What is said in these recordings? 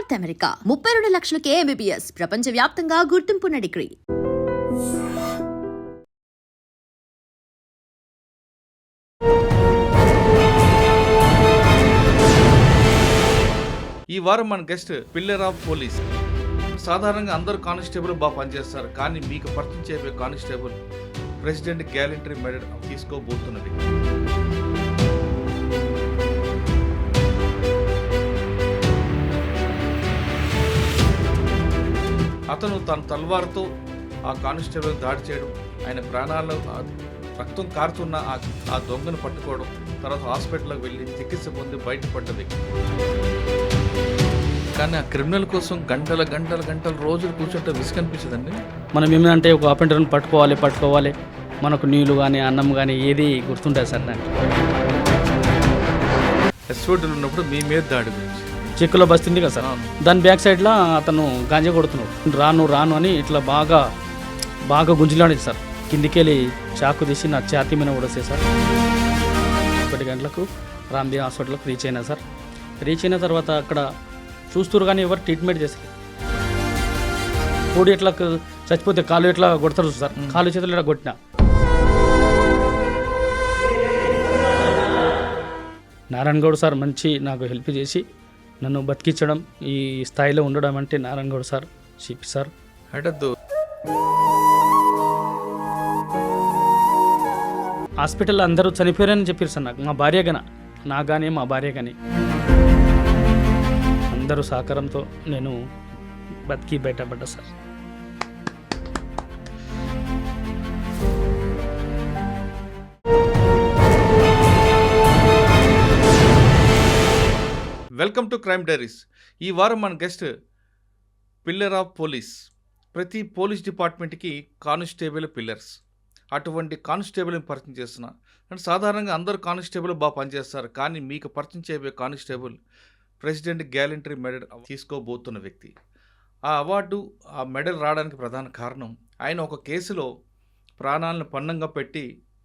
North America 32 లక్షలకే MBBS ప్రపంచవ్యాప్తంగా గుర్తింపున్న degree. ఈ వారం మన గెస్ట్ పిల్లర్ ఆఫ్ పోలీస్. సాధారణంగా అందరూ కానిస్టేబుల్ బాగా పనిచేస్తారు, కానీ మీకు పరిచయం చేయబోయే కానిస్టేబుల్ ప్రెసిడెంట్ గ్యాలంటరీ మెడల్ తీసుకోబోతున్నది. అతను తన తల్వార్తో ఆ కానిస్టేబుల్ దాడి చేయడం, ఆయన ప్రాణాలు రక్తం కారుతున్న ఆ దొంగను పట్టుకోవడం, తర్వాత హాస్పిటల్కి వెళ్ళి చికిత్స పొంది బయటపడ్డది. కానీ ఆ క్రిమినల్ కోసం గంటల రోజులు కూర్చుంటే విసుగనిపించదండి. మనం ఏమంటే ఒక అపెండర్ని పట్టుకోవాలి, మనకు నీళ్ళు కానీ అన్నం కానీ ఏది గుర్తుంటుంది సార్. దానికి ఎస్ఓటీలు ఉన్నప్పుడు మీ మీద దాడి గురించి చెక్కులో బస్తుంది కదా సార్, దాని బ్యాక్ సైడ్లో అతను గాంజా కొడుతున్నాడు. రాను అని ఇట్లా బాగా గుంజులాడింది సార్. కిందికి వెళ్ళి చాకు తీసి నా ఛాతీ మీద కొడేస్తే సార్. 1 గంటలకు రామ్దేవ్ హాస్పిటల్కి రీచ్ అయినా సార్. రీచ్ అయిన తర్వాత అక్కడ చూస్తారు కానీ ఎవరు ట్రీట్మెంట్ చేస్తారు. కోడి ఎట్లా చచ్చిపోతే కాలు ఎట్లా కొడతారు సార్, కాలు చేతులు ఎట్లా కొట్టినా. నారాయణ గౌడ్ సార్ మంచి నాకు హెల్ప్ చేసి నన్ను బతికించడం, ఈ స్థాయిలో ఉండడం అంటే Narayana Goud sir, CP sir. హాస్పిటల్లో అందరూ చనిపోయారని చెప్పారు సార్. నాకు మా భార్య కానీ అందరూ సహకారంతో నేను బతికి బయటపడ్డా sir. Welcome to crime diaries. ఈ వారం మన గెస్ట్ పిల్లర్ ఆఫ్ పోలీస్. ప్రతి పోలీస్ డిపార్ట్మెంట్కి కానిస్టేబుల్ పిల్లర్స్. అటువంటి కానిస్టేబుల్ని పరిచయం చేస్తున్నా. అంటే సాధారణంగా అందరూ కానిస్టేబుల్ బాగా పనిచేస్తారు, కానీ మీకు పరిచయం చేయబోయే కానిస్టేబుల్ ప్రెసిడెంట్ గ్యాలంటరీ మెడల్ తీసుకోబోతున్న వ్యక్తి. ఆ అవార్డు, ఆ మెడల్ రావడానికి ప్రధాన కారణం ఆయన ఒక కేసులో ప్రాణాలను పన్నంగా పెట్టి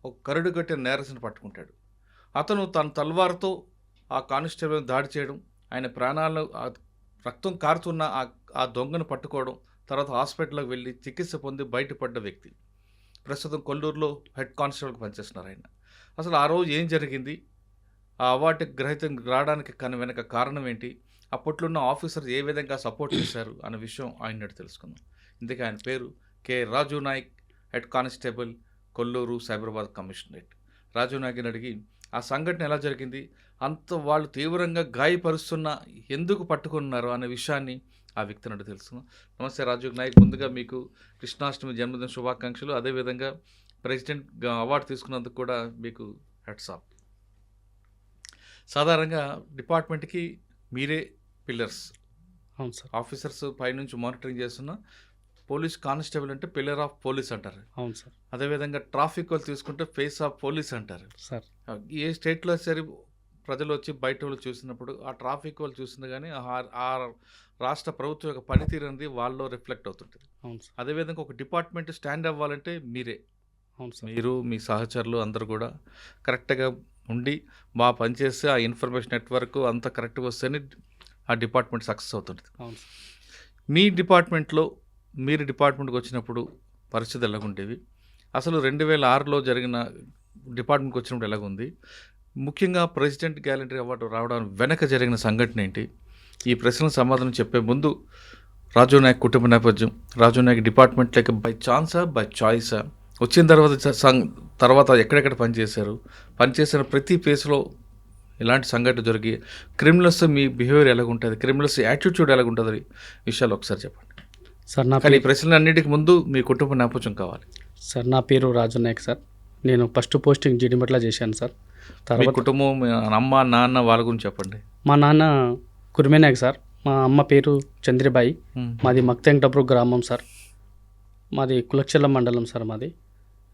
ఒక కరుడుగట్టిన నేరస్తుని పట్టుకుంటాడు. అతను తన తల్వార్తో ఆ కానిస్టేబుల్ దాడి చేయడం, ఆయన ప్రాణాలు రక్తం కారుతున్న ఆ దొంగను పట్టుకోవడం, తర్వాత హాస్పిటల్కి వెళ్ళి చికిత్స పొంది బయటపడ్డ వ్యక్తి. ప్రస్తుతం కొల్లూరులో హెడ్ కానిస్టేబుల్కి పనిచేస్తున్నారు ఆయన. అసలు ఆ రోజు ఏం జరిగింది, ఆ అవార్డు గ్రహీతం రావడానికి వెనక కారణం ఏంటి, అప్పట్లో ఉన్న ఆఫీసర్స్ ఏ విధంగా సపోర్ట్ చేశారు అనే విషయం ఆయన తెలుసుకుందాం. ఇందుకే ఆయన పేరు K Raju Nayak, head constable, Kollur Cyberabad commissionerate. Raju నాయక్ని అడిగి ఆ సంఘటన ఎలా జరిగింది, అంత వాళ్ళు తీవ్రంగా గాయపరుస్తున్న ఎందుకు పట్టుకున్నారు అనే విషయాన్ని ఆ వ్యక్తి నుండి తెలుసుకుందాం. నమస్తే రాజు నాయక్, ముందుగా మీకు కృష్ణాష్టమి జన్మదిన శుభాకాంక్షలు. అదేవిధంగా ప్రెసిడెంట్ అవార్డు తీసుకున్నందుకు కూడా మీకు హెడ్స్ ఆఫ్. సాధారణంగా డిపార్ట్మెంట్కి మీరే పిల్లర్స్. అవును సార్. ఆఫీసర్స్ పైనుంచి మానిటరింగ్ చేస్తున్న పోలీస్ కానిస్టేబుల్ అంటే పిల్లర్ ఆఫ్ పోలీస్ అంటారు. అవును సార్. అదేవిధంగా ట్రాఫిక్ వాళ్ళు తీసుకుంటే ఫేస్ ఆఫ్ పోలీస్ అంటారు సార్. ఏ స్టేట్లో సరే ప్రజలు వచ్చి బయట వాళ్ళు చూసినప్పుడు ఆ ట్రాఫిక్ వాళ్ళు చూసింది కానీ ఆ రాష్ట్ర ప్రభుత్వం యొక్క పనితీరు అనేది వాళ్ళలో రిఫ్లెక్ట్ అవుతుంటుంది. అవును సార్. అదేవిధంగా ఒక డిపార్ట్మెంట్ స్టాండ్ అవ్వాలంటే మీరే. అవును సార్. మీరు మీ సహచరులు అందరూ కూడా కరెక్ట్గా ఉండి బాగా పనిచేస్తే ఆ ఇన్ఫర్మేషన్ నెట్వర్క్ అంతా కరెక్ట్గా వస్తేనే ఆ డిపార్ట్మెంట్ సక్సెస్ అవుతుంది. అవును సార్. మీ డిపార్ట్మెంట్లో మీరు డిపార్ట్మెంట్కి వచ్చినప్పుడు పరిస్థితి ఎలాగుండేవి, అసలు 2006లో జరిగిన డిపార్ట్మెంట్కి వచ్చినప్పుడు ఎలాగుంది, ముఖ్యంగా ప్రెసిడెంట్ గ్యాలంటరీ అవార్డు రావడానికి వెనక జరిగిన సంఘటన ఏంటి, ఈ ప్రశ్నలకు సమాధానం చెప్పే ముందు రాజు నాయక్ కుటుంబ నేపథ్యం, రాజు నాయక్ డిపార్ట్మెంట్లోకి బై ఛాన్సా బై చాయిసా, వచ్చిన తర్వాత ఎక్కడెక్కడ పనిచేశారు, పనిచేసిన ప్రతి ప్లేస్లో ఇలాంటి సంఘటన జరిగి క్రిమినల్స్ మీ బిహేవియర్ ఎలాగుంటుంది, క్రిమినల్స్ యాటిట్యూడ్ ఎలాగుంటుంది విషయాలు ఒకసారి చెప్పండి సార్. కానీ ఈ ప్రశ్నలన్నిటికీ ముందు మీ కుటుంబ నేపథ్యం కావాలి సార్. నా పేరు రాజు నాయక్ సార్. నేను ఫస్ట్ పోస్టింగ్ జీడిమెట్ల చేశాను సార్. తర్వాత కుటుంబం, అమ్మ నాన్న వాళ్ళ గురించి చెప్పండి. మా నాన్న కుర్మే నాయక్ సార్. మా అమ్మ పేరు చంద్రబాయి. మాది మక్తెంకటపురం గ్రామం సార్. మాది కులచెల్ల మండలం సార్ మాది.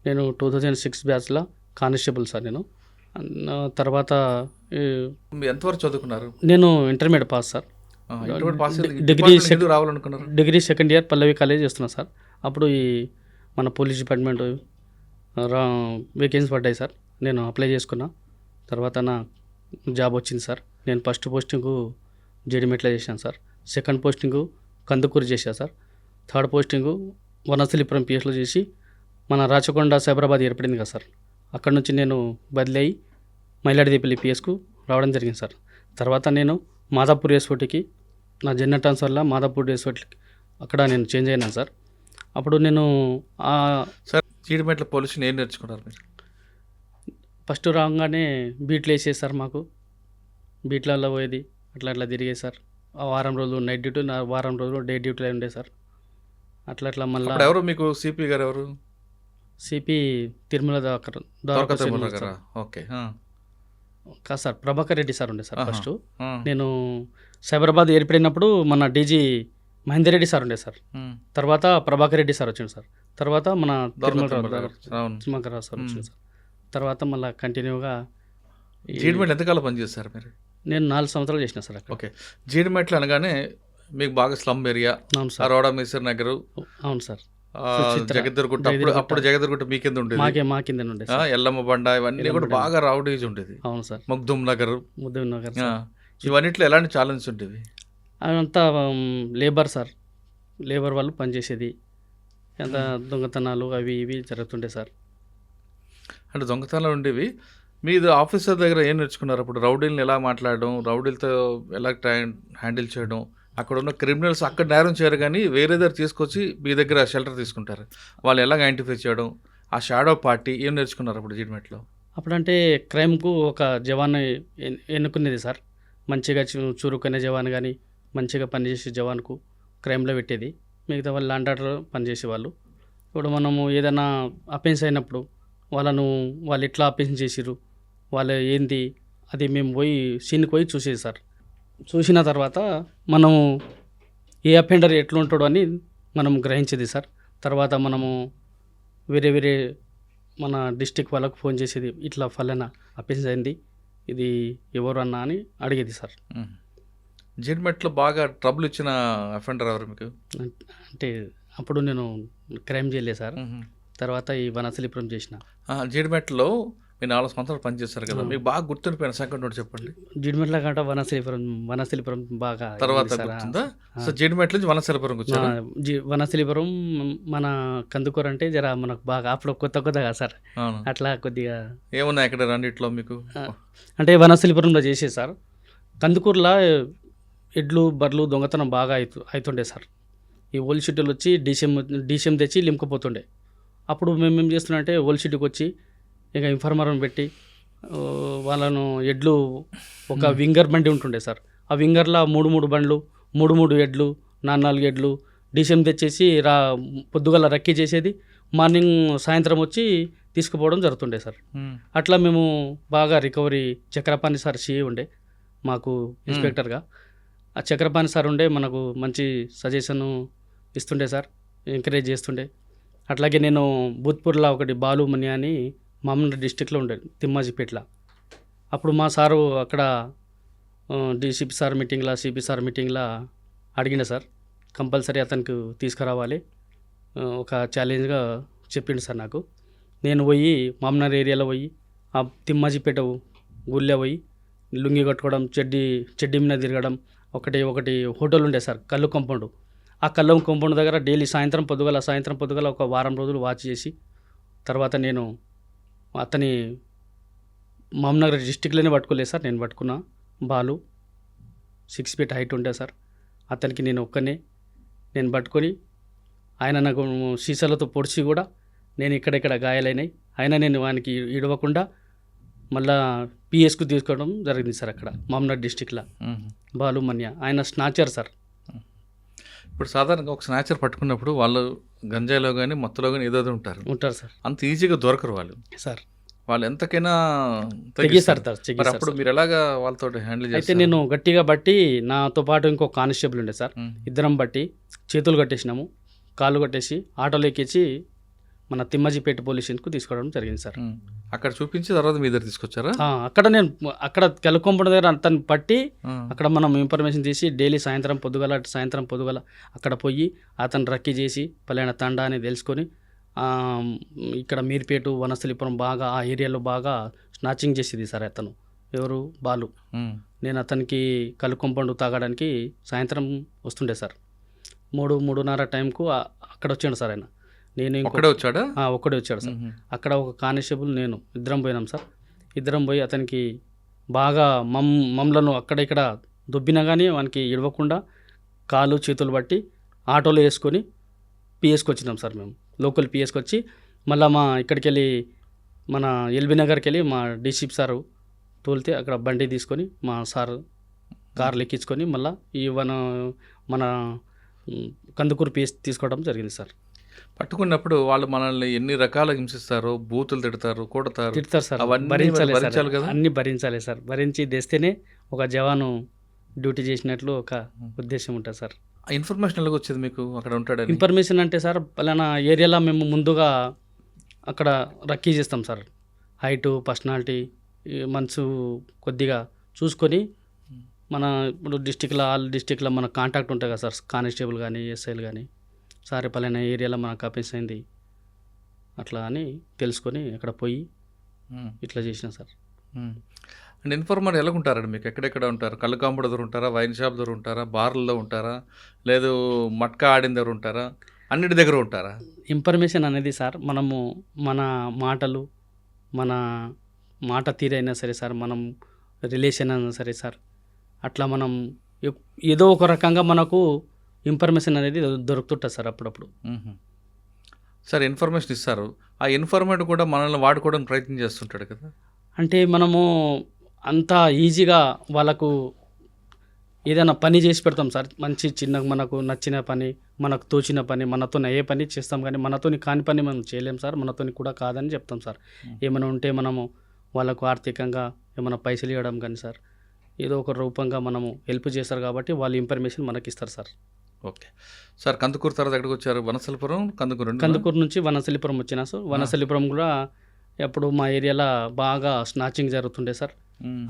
నేను 2006 బ్యాచ్లో కానిస్టేబుల్ సార్. నేను తర్వాత ఎంతవరకు చదువుకున్నారు? నేను intermediate pass sir. Degree second year Pallavi college చేస్తున్నా సార్. అప్పుడు ఈ మన పోలీస్ డిపార్ట్మెంట్ వేకెన్సీ పడ్డాయి సార్. నేను అప్లై చేసుకున్నా. తర్వాత నా జాబ్ వచ్చింది సార్. నేను ఫస్ట్ పోస్టింగ్కు జీడిమెట్ల చేశాను సార్. సెకండ్ పోస్టింగు కందుకూరు చేశా సార్. థర్డ్ పోస్టింగు వనస్థలిపురం పిఎస్లో చేసి మన రాచకొండ సైబరాబాద్ ఏర్పడింది కదా సార్, అక్కడ నుంచి నేను బదిలీ అయ్యి మైలాడిదేపల్లి పిఎస్కు రావడం జరిగింది సార్. తర్వాత నేను మాదాపూర్ ఎస్ఓటీకి నా జెండర్ ట్రాన్స్ఫర్ వల్ల మాదాపూర్ ఎస్ఓటీకి అక్కడ నేను చేంజ్ అయినాను సార్. అప్పుడు నేను సార్ జీడిమెట్ల పోలీసుని ఏం నేర్చుకున్నారు మీరు? ఫస్ట్ రాగానే బీట్లు వేసేది సార్, మాకు బీట్లలో పోయేది అట్లా అట్లా తిరిగేది సార్. ఆ వారం రోజులు నైట్ డ్యూటీ, వారం రోజులు డే డ్యూటీలో ఉండే సార్. అట్లా అట్లా మళ్ళీ ఎవరు మీకు సిపి గారు ఎవరు? సిపి తిరుమల గారా? ఓకే. కాదు సార్, ప్రభాకర్ రెడ్డి సార్ ఉండే సార్. ఫస్ట్ నేను సైబరాబాద్ ఏర్పడినప్పుడు మన డీజీ మహేందర్ రెడ్డి సార్ ఉండే సార్. తర్వాత ప్రభాకర్ రెడ్డి సార్ వచ్చింది సార్. తర్వాత మన తిరుమలరావు సార్ వచ్చింది సార్. తర్వాత మళ్ళీ కంటిన్యూగా జీడిమెట్లు ఎంతకాలం పనిచేస్తారు మీరు? నేను 4 సంవత్సరాలు చేసిన సార్ అక్కడ. ఓకే. జీడిమెట్లు అనగానే మీకు బాగా స్లమ్ ఏరియా, అవును సార్. రోడా మిసర్ నగరు, అవును సార్. జగద్దర్గుట్ట, అప్పుడు జగద్దర్గుట్ట మీ కింద ఉండేది, మా కింద ఉండే ఎల్లమ్మ బండ, ఇవన్నీ కూడా బాగా రౌడీజ్ ఉండేది. అవును సార్. ముగ్దుమ్ నగర్, నగర్, ఇవన్నిట్లో ఎలాంటి ఛాలెంజ్ ఉండేవి? అదంతా లేబర్ సార్, లేబర్ వాళ్ళు పనిచేసేది, ఎంత దొంగతనాలు అవి ఇవి జరుగుతుండే సార్. అంటే దొంగతనాలు ఉండేవి. మీరు ఆఫీసర్ దగ్గర ఏం నేర్చుకున్నారు? అప్పుడు రౌడీలను ఎలా మాట్లాడడం, రౌడీలతో ఎలా హ్యాండిల్ చేయడం, అక్కడ ఉన్న క్రిమినల్స్ అక్కడ నేరం చేయరు కానీ వేరే దగ్గర తీసుకొచ్చి మీ దగ్గర షెల్టర్ తీసుకుంటారు, వాళ్ళు ఎలాగ ఐడెంటిఫై చేయడం, ఆ షాడో పార్టీ ఏం నేర్చుకున్నారు అప్పుడు జీడిమెట్లో? అప్పుడంటే క్రైమ్కు ఒక జవాన్ ఎన్నుకునేది సార్. మంచిగా చురుకునే జవాన్ కానీ మంచిగా పనిచేసే జవాన్కు క్రైమ్లో పెట్టేది, మిగతా వాళ్ళు ల్యాండ్ ఆర్డర్ పనిచేసేవాళ్ళు. ఇప్పుడు మనము ఏదైనా అఫెన్స్ అయినప్పుడు వాళ్ళు ఎట్లా అఫెన్స్ చేసిర్రు, వాళ్ళు ఏంది, అది మేము పోయి సీన్కి పోయి చూసేది సార్. చూసిన తర్వాత మనము ఏ అఫెండర్ ఎట్లుంటాడో అని మనం గ్రహించేది సార్. తర్వాత మనము వేరే మన డిస్టిక్ వాళ్ళకు ఫోన్ చేసేది, ఇట్లా ఫలానా అఫెన్స్ అయింది, ఇది ఎవరు అన్నా అని అడిగేది సార్. జీడిమెట్లో బాగా ట్రబుల్ ఇచ్చిన అఫెండర్ ఎవరు మీకు? అంటే అప్పుడు నేను క్రైమ్ చేయలేదు సార్. తర్వాత ఈ వనస్థలిపురం చేసిన. జీడిమెట్లో మీరు 4 సంవత్సరాలు పనిచేస్తారు కదా, మీకు బాగా గుర్తుండిపోయిన సంఘటన ఒకటి చెప్పండి. జీడిమెట్ల కంటే వనస్థలిపురం బాగా తర్వాత గుర్తుందా? సో జీడిమెట్ల నుంచి వనస్థలిపురం వచ్చారు. వనస్థలిపురం మన కందుకూరు అంటే జర మనకు బాగా అప్పుడు కొత్తగా సార్, అట్లా కొద్దిగా ఏమున్నాయి అక్కడ రెండిట్లో మీకు? అంటే వనస్థలిపురంలో చేసేది సార్. కందుకూరులో ఎడ్లు బర్రెలు దొంగతనం బాగా అవుతుండే సార్. ఈ ఓల్ షీట్లు వచ్చి డీసీఎం తెచ్చి లింకపోతుండే. అప్పుడు మేము ఏం చేస్తున్నాం అంటే ఓల్ షీట్కి వచ్చి ఇక ఇన్ఫార్మర్ని పెట్టి వాళ్ళను ఎడ్లు ఒక వింగర్ బండి ఉంటుండే సార్, ఆ వింగర్లో 3 బండ్లు 3 ఎడ్లు 4 ఎడ్లు డీసీఎం తెచ్చేసి పొద్దుగల రక్కీ చేసేది, మార్నింగ్ సాయంత్రం వచ్చి తీసుకుపోవడం జరుగుతుండే సార్. అట్లా మేము బాగా రికవరీ. చక్రపాణి సార్ సిఏ ఉండే మాకు ఇన్స్పెక్టర్గా. ఆ చక్రపాణి సార్ ఉండే మనకు మంచి సజెషన్ ఇస్తుండే సార్, ఎంకరేజ్ చేస్తుండే. అట్లాగే నేను భూత్పూర్లో ఒకటి బాలుమణి అని మామూలు డిస్టిక్లో ఉండేది, తిమ్మాజిపేటలో. అప్పుడు మా సారు అక్కడ డీసీపీ సార్ మీటింగ్లో, సిపి సార్ మీటింగ్లో అడిగిండే సార్, కంపల్సరీ అతనికి తీసుకురావాలి, ఒక ఛాలెంజ్గా చెప్పిండు సార్ నాకు. నేను పోయి మామనర్ ఏరియాలో పోయి ఆ తిమ్మాజిపేట ఊళ్ళో పోయి లుంగి కట్టుకోవడం, చెడ్డీ మీద తిరగడం. ఒకటి హోటల్ ఉండే సార్, కళ్ళు కాంపౌండ్. ఆ కళ్ళు కాంపౌండ్ దగ్గర డైలీ సాయంత్రం పొద్దుగల ఒక వారం రోజులు వాచ్ చేసి, తర్వాత నేను అతని మామనగర్ డిస్టిక్లోనే పట్టుకోలేదు సార్. నేను పట్టుకున్నా బాలు 6 ఫీట్ హైట్ ఉండే సార్. అతనికి నేను పట్టుకొని ఆయన నాకు సీసాలతో పొడిచి కూడా నేను ఇక్కడెక్కడ గాయాలైనాయి, అయినా నేను వానికి ఇడవకుండా మళ్ళా పిఎస్కు తీసుకోవడం జరిగింది సార్. అక్కడ మామనగర్ డిస్టిక్లో బాలుమన్య ఆయన స్నాచర్ సార్. ఇప్పుడు సాధారణంగా ఒక స్నాచర్ పట్టుకున్నప్పుడు వాళ్ళు గంజాయిలో కానీ మత్తులో కానీ ఏదో ఉంటారు సార్. అంత ఈజీగా దొరకరు వాళ్ళు సార్. వాళ్ళు ఎంతకైనా తెగిస్తారు. అప్పుడు మీరు ఎలాగా వాళ్ళతో హ్యాండిల్ చేస్తారు? అయితే నేను గట్టిగా బట్టి, నాతో పాటు ఇంకో కానిస్టేబుల్ ఉండే సార్, ఇద్దరం బట్టి చేతులు కట్టేసినాము, కాళ్ళు కట్టేసి ఆటోలో ఎక్కించి మన తిమ్మాజిపేట పోలీస్ స్టేషన్కు తీసుకోవడం జరిగింది సార్. అక్కడ చూపించి తర్వాత మీ దగ్గర తీసుకొచ్చారా? అక్కడ కెలకొంపడ దగ్గర అతను పట్టి అక్కడ మనం ఇన్ఫర్మేషన్ తీసి డైలీ సాయంత్రం పొద్దుగల అక్కడ పోయి అతను రక్కీ చేసి పలానా తండా అని తెలుసుకొని ఇక్కడ మీర్పేట వనస్థలిపురం బాగా ఆ ఏరియాలో బాగా స్నాచింగ్ చేసేది సార్. అతను ఎవరు బాలు. నేను అతనికి కళ్ళు కొంపండు తాగడానికి సాయంత్రం వస్తుండే సార్. 3:30 టైంకు అక్కడ వచ్చాడు సార్ ఆయన. నేను ఒక్కడే వచ్చాడా? ఒక్కడే వచ్చాడు సార్. అక్కడ ఒక కానిస్టేబుల్ నేను ఇద్దరం పోయినాం సార్. ఇద్దరం పోయి అతనికి బాగా మమ్మలను అక్కడ ఇక్కడ దొబ్బినా కానీ వానికి ఇడవకుండా కాలు చేతులు బట్టి ఆటోలో వేసుకొని పిఎస్కి వచ్చినాం సార్. మేము లోకల్ పిఎస్కి వచ్చి మళ్ళీ మా ఇక్కడికి వెళ్ళి మన ఎల్బీ నగర్కి వెళ్ళి మా డీసీపీ సారు తోలితే అక్కడ బండి తీసుకొని మా సార్ కార్లు ఎక్కించుకొని మళ్ళీ ఈ మన కందుకూరు పిఎస్ తీసుకోవడం జరిగింది సార్. పట్టుకున్నప్పుడు వాళ్ళు మనల్ని ఎన్ని రకాలుగా హింసిస్తారు, బూతులు తిడతారు సార్. అవన్నీ భరించాలి భరించాలి సార్, కదా? అన్నీ భరించాలి సార్. భరించి తెస్తేనే ఒక జవాను డ్యూటీ చేసినట్లు ఒక ఉద్దేశం ఉంటుంది సార్. ఆ ఇన్ఫర్మేషన్ ఎలాగ వచ్చేది మీకు అక్కడ ఉంటాడని? ఇన్ఫర్మేషన్ అంటే సార్ పలానా ఏరియాలో మేము ముందుగా అక్కడ రక్కీ చేస్తాం సార్. హైటు, పర్సనాలిటీ, మనసు కొద్దిగా చూసుకొని మన ఇప్పుడు ఆల్ డిస్టిక్లో మన కాంటాక్ట్ ఉంటాయి కదా సార్, కానిస్టేబుల్ కానీ ఎస్ఐలు కానీ, సార్ పలానా ఏరియాలో మనకు అఫెన్స్ అయింది అట్లా అని తెలుసుకొని అక్కడ పోయి ఇట్లా చేసిన సార్. అండ్ ఇన్ఫార్మర్ ఎలా ఉంటారండి మీకు? ఎక్కడెక్కడ ఉంటారు? కళ్ళు కాంపౌండ్ దగ్గర ఉంటారా, వైన్ షాప్ దగ్గర ఉంటారా, బార్లలో ఉంటారా, లేదు మట్కా ఆడిన దగ్గర ఉంటారా, అన్నిటి దగ్గర ఉంటారా? ఇన్ఫర్మేషన్ అనేది సార్ మనము మన మాటలు, మన మాట తీరైనా సరే సార్, మనం రిలేషన్ అయినా సరే సార్, అట్లా మనం ఏదో ఒక రకంగా మనకు ఇన్ఫర్మేషన్ అనేది దొరుకుతుంటుంది సార్ అప్పుడప్పుడు. సార్ ఇన్ఫర్మేషన్ ఇస్తారు, ఆ ఇన్ఫర్మేషన్ కూడా మనల్ని వాడుకోవడానికి ప్రయత్నం చేస్తుంటాడు కదా? అంటే మనము అంత ఈజీగా వాళ్ళకు ఏదైనా పని చేసి పెడతాం సార్. మంచి చిన్న మనకు నచ్చిన పని, మనకు తోచిన పని, మనతో ఏ పని చేస్తాం, కానీ మనతోని కాని పని మనం చేయలేం సార్. మనతోని కూడా కాదని చెప్తాం సార్. ఏమైనా ఉంటే మనము వాళ్ళకు ఆర్థికంగా ఏమైనా పైసలు ఇవ్వడం కానీ సార్, ఏదో ఒక రూపంగా మనము హెల్ప్ చేస్తారు కాబట్టి వాళ్ళు ఇన్ఫర్మేషన్ మనకి ఇస్తారు సార్. ఓకే సార్, కందుకూరు తర్వాత ఎక్కడికి వచ్చారు? వనస్థలిపురం, కందుకూరు నుంచి వనస్థలిపురం వచ్చినా సార్. వనస్థలిపురం కూడా అప్పుడు మా ఏరియాలో బాగా స్నాచింగ్ జరుగుతుండే సార్.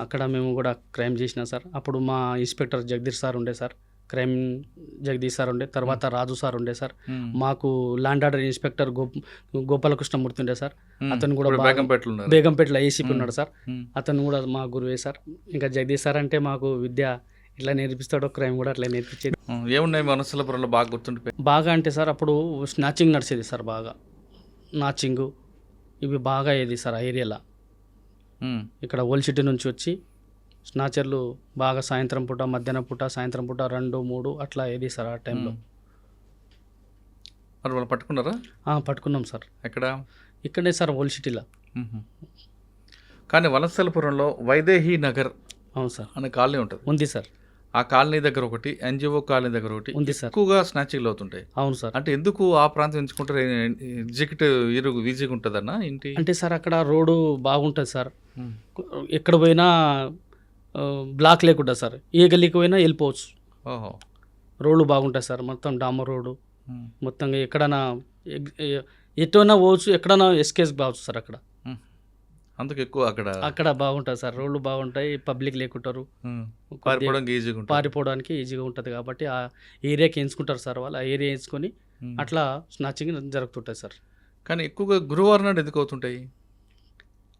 అక్కడ మేము కూడా క్రైమ్ చేసినా సార్. అప్పుడు మా ఇన్స్పెక్టర్ జగదీష్ సార్ ఉండే సార్, క్రైమ్ జగదీష్ సార్ ఉండే, తర్వాత రాజు సార్ ఉండే సార్. మాకు ల్యాండ్ ఆర్డర్ ఇన్స్పెక్టర్ గోపాలకృష్ణమూర్తి ఉండే సార్. అతను కూడా బేగంపేటలో ఏసీపీ ఉన్నాడు సార్. అతను కూడా మా గురువే సార్. ఇంకా జగదీష్ సార్ అంటే మాకు విద్య ఇట్లా నేర్పిస్తాడో, క్రైమ్ కూడా అట్లా నేర్పించేది. ఏమున్నాయి వనస్థలిపురంలో బాగా గుర్తుండిపోయి? బాగా అంటే సార్ అప్పుడు స్నాచింగ్ నడిచేది సార్. బాగా నాచింగు ఇవి బాగా అయ్యేది సార్ ఆ ఏరియాలో. ఇక్కడ ఓల్డ్ సిటీ నుంచి వచ్చి స్నాచర్లు బాగా సాయంత్రం పూట, మధ్యాహ్నం పూట, సాయంత్రం పూట 2, 3 అట్లా ఏది సార్ ఆ టైంలో. మరి వాళ్ళు పట్టుకున్నారా? పట్టుకున్నాం సార్. ఎక్కడ? ఇక్కడే సార్ ఓల్డ్ సిటీలో. కానీ వనస్థలిపురంలో వైదేహి నగర్ అవును సార్ అనే కాలనీ ఉంటుంది. ఉంది సార్. ఆ కాలనీ దగ్గర ఒకటి, ఎన్జిఓ కాలనీ దగ్గర ఒకటి ఉంది సార్. ఎక్కువగా స్నాచింగ్లు అవుతుంటాయి. అవును సార్. అంటే ఎందుకు ఆ ప్రాంతం ఎంచుకుంటారు? ఈజీగా ఉంటుందన్నా ఏంటి అంటే సార్ అక్కడ రోడ్డు బాగుంటుంది సార్. ఎక్కడ పోయినా బ్లాక్ లేకుండా సార్, ఏ గల్లీకి పోయినా వెళ్ళిపోవచ్చు. ఓహో, రోడ్లు బాగుంటాయి సార్. మొత్తం డామర్ రోడ్డు, మొత్తంగా ఎక్కడైనా ఎటువైనా పోవచ్చు, ఎక్కడైనా ఎస్కేస్ కావచ్చు సార్. అక్కడ అందుకు ఎక్కువ అక్కడ బాగుంటుంది సార్. రోడ్లు బాగుంటాయి, పబ్లిక్ లేకుంటారు, పారిపోవడానికి ఈజీగా ఉంటుంది కాబట్టి ఆ ఏరియాకి ఎంచుకుంటారు సార్ వాళ్ళు. ఆ ఏరియా ఎంచుకొని అట్లా స్నాచింగ్ జరుగుతుంటుంది సార్. కానీ ఎక్కువగా గురువారం నాడు ఎందుకు అవుతుంటాయి?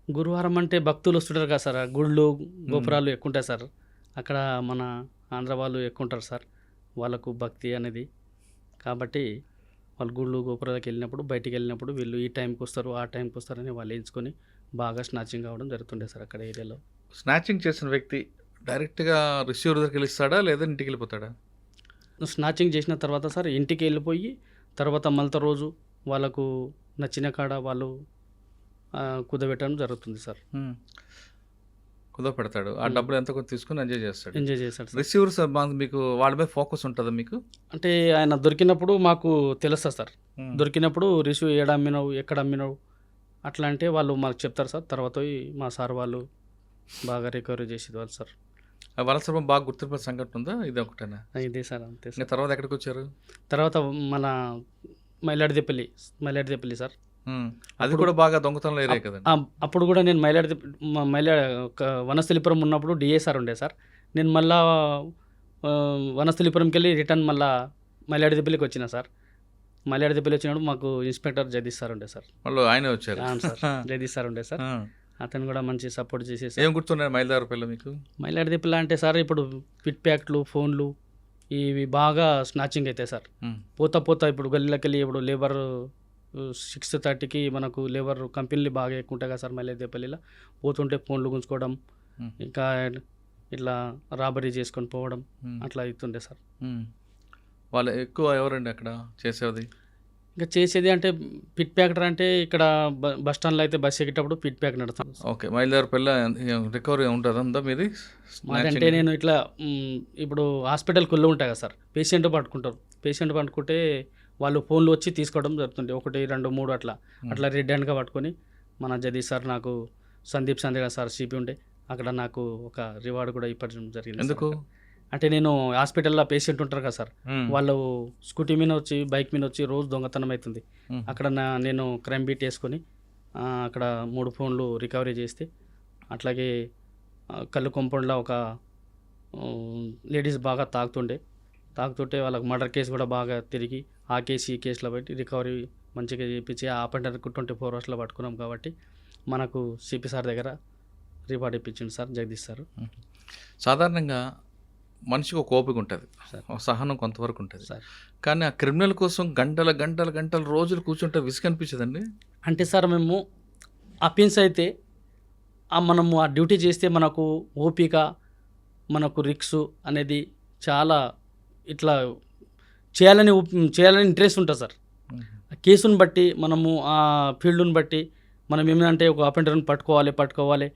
గురువారం అంటే భక్తులు వస్తుంటారు కదా సార్. గుళ్ళు గోపురాలు ఎక్కువ ఉంటాయి సార్ అక్కడ. మన ఆంధ్ర వాళ్ళు ఎక్కువ ఉంటారు సార్, వాళ్ళకు భక్తి అనేది. కాబట్టి వాళ్ళు గుళ్ళు గోపురాలకు వెళ్ళినప్పుడు, బయటికి వెళ్ళినప్పుడు వీళ్ళు ఈ టైంకి వస్తారు, ఆ టైంకి వస్తారని వాళ్ళు ఎంచుకొని బాగా స్నాచింగ్ అవ్వడం జరుగుతుండే సార్ అక్కడ ఏరియాలో. స్నాచింగ్ చేసిన వ్యక్తి డైరెక్ట్గా రిసీవర్ దగ్గరికి వెళ్ళిస్తాడా లేదా ఇంటికి వెళ్ళిపోతాడా? స్నాచింగ్ చేసిన తర్వాత సార్ ఇంటికి వెళ్ళిపోయి తర్వాత మళ్ళీ రోజు వాళ్ళకు నచ్చిన కాడ వాళ్ళు కుదబెట్టడం జరుగుతుంది సార్. కుదపెడతాడు, ఆ డబ్బులు ఎంత కొంత తీసుకుని ఎంజాయ్ చేస్తాడు. సార్. రిసీవర్ మీకు వాళ్ళ మీద ఫోకస్ ఉంటుందా మీకు? అంటే ఆయన దొరికినప్పుడు మాకు తెలుస్తుంది సార్. దొరికినప్పుడు రిసీవ్ ఏడ అమ్మినావు, ఎక్కడ అమ్మినావు అట్లా అంటే వాళ్ళు మాకు చెప్తారు సార్. తర్వాత మా సార్ వాళ్ళు బాగా రికవరీ చేసేది వాళ్ళు సార్. వనస్థలిపురం బాగా గుర్తింపు సంఘటన ఉందా? ఇది ఒకటేనా? ఇదే సార్, అంతే సార్. తర్వాత ఎక్కడికి వచ్చారు? తర్వాత మన మైలాడిదేపల్లి సార్. అది కూడా బాగా దొంగతనంలో ఏరియా కదండి. అప్పుడు కూడా నేను వనస్థలిపురం ఉన్నప్పుడు డిఏసార్ ఉండే సార్. నేను మళ్ళా వనస్థలిపురంకి వెళ్ళి రిటర్న్ మళ్ళీ మైలాడిదేపల్లికి వచ్చిన సార్. మైలాడిదేపల్లి వచ్చినప్పుడు మాకు ఇన్స్పెక్టర్ జగదీష్ సార్ ఉండే సార్. మళ్ళీ ఆయన వచ్చారు. అవును సార్, జగదీష్ సార్ ఉండే సార్. అతను కూడా మంచి సపోర్ట్ చేసేసారు. ఏం గుర్తున్నాయి మైలవరపల్లిలో మీకు? మైలాడిదిప్పల అంటే సార్ ఇప్పుడు పిట్ ప్యాక్లు, ఫోన్లు ఇవి బాగా స్నాచింగ్ అవుతాయి సార్. పోతా ఇప్పుడు గల్లీలోకి వెళ్ళి ఇప్పుడు లేబర్ 6:30కి మనకు లేబర్ కంపెనీలు బాగా ఎక్కువ ఉంటాయి కదా సార్ మైలాడిదిప్పల్లిలో. పోతుంటే ఫోన్లు గుంజుకోవడం, ఇంకా ఇట్లా రాబరీ చేసుకొని పోవడం అట్లా అవుతుండే సార్. వాళ్ళు ఎక్కువ ఎవరండి అక్కడ చేసేది? ఇంకా చేసేది అంటే పిట్ ప్యాకెటర్ అంటే ఇక్కడ బస్ స్టాండ్లో అయితే బస్ ఎక్కేటప్పుడు పిట్ ప్యాక్ నడుస్తాం. ఓకే, మైలవరపల్లి రికవరీ ఉంటుందా మీది? అంటే నేను ఇట్లా ఇప్పుడు హాస్పిటల్కి వెళ్ళి ఉంటాయి కదా సార్, పేషెంట్ పట్టుకుంటే వాళ్ళు ఫోన్లు వచ్చి తీసుకోవడం జరుగుతుంది. 1, 2, 3 అట్లా రెడ్ హ్యాండ్గా పట్టుకొని మన జగదీష్ సార్, నాకు సందీప్ సందేగా సార్ సిపి ఉంటే అక్కడ నాకు ఒక రివార్డు కూడా ఇవ్వడం జరిగింది. ఎందుకు అంటే నేను హాస్పిటల్లో పేషెంట్ ఉంటారు కదా సార్, వాళ్ళు స్కూటీ మీద వచ్చి బైక్ మీద వచ్చి రోజు దొంగతనం అవుతుంది. అక్కడ నేను క్రైమ్ బీట్ వేసుకొని అక్కడ 3 ఫోన్లు రికవరీ చేస్తే, అట్లాగే కళ్ళు కాంపౌండ్లో ఒక లేడీస్ బాగా తాగుతుంటే వాళ్ళకి మర్డర్ కేసు కూడా బాగా తిరిగి ఆ కేసు ఈ కేసులో పెట్టి రికవరీ మంచిగా చేయించి ఆ అపెండర్కి 24 అవర్స్లో పట్టుకున్నాం కాబట్టి మనకు సిపి సార్ దగ్గర రివార్డ్ ఇప్పించింది సార్ జగదీష్ సార్. సాధారణంగా మనిషికి ఒక ఓపిక ఉంటుంది, సహనం కొంతవరకు ఉంటుంది సార్. కానీ ఆ క్రిమినల్ కోసం గంటలు రోజులు కూర్చుంటే విసుగు అనిపించదండి? అంటే సార్ మేము అఫెన్స్ అయితే మనము ఆ డ్యూటీ చేస్తే మనకు ఓపిక, మనకు రిక్స్ అనేది చాలా ఇట్లా చేయాలని ఇంట్రెస్ట్ ఉంటుంది సార్. ఆ కేసుని బట్టి మనము ఆ ఫీల్డ్ని బట్టి మనం ఏమిటంటే ఒక అపెండర్ని పట్టుకోవాలి,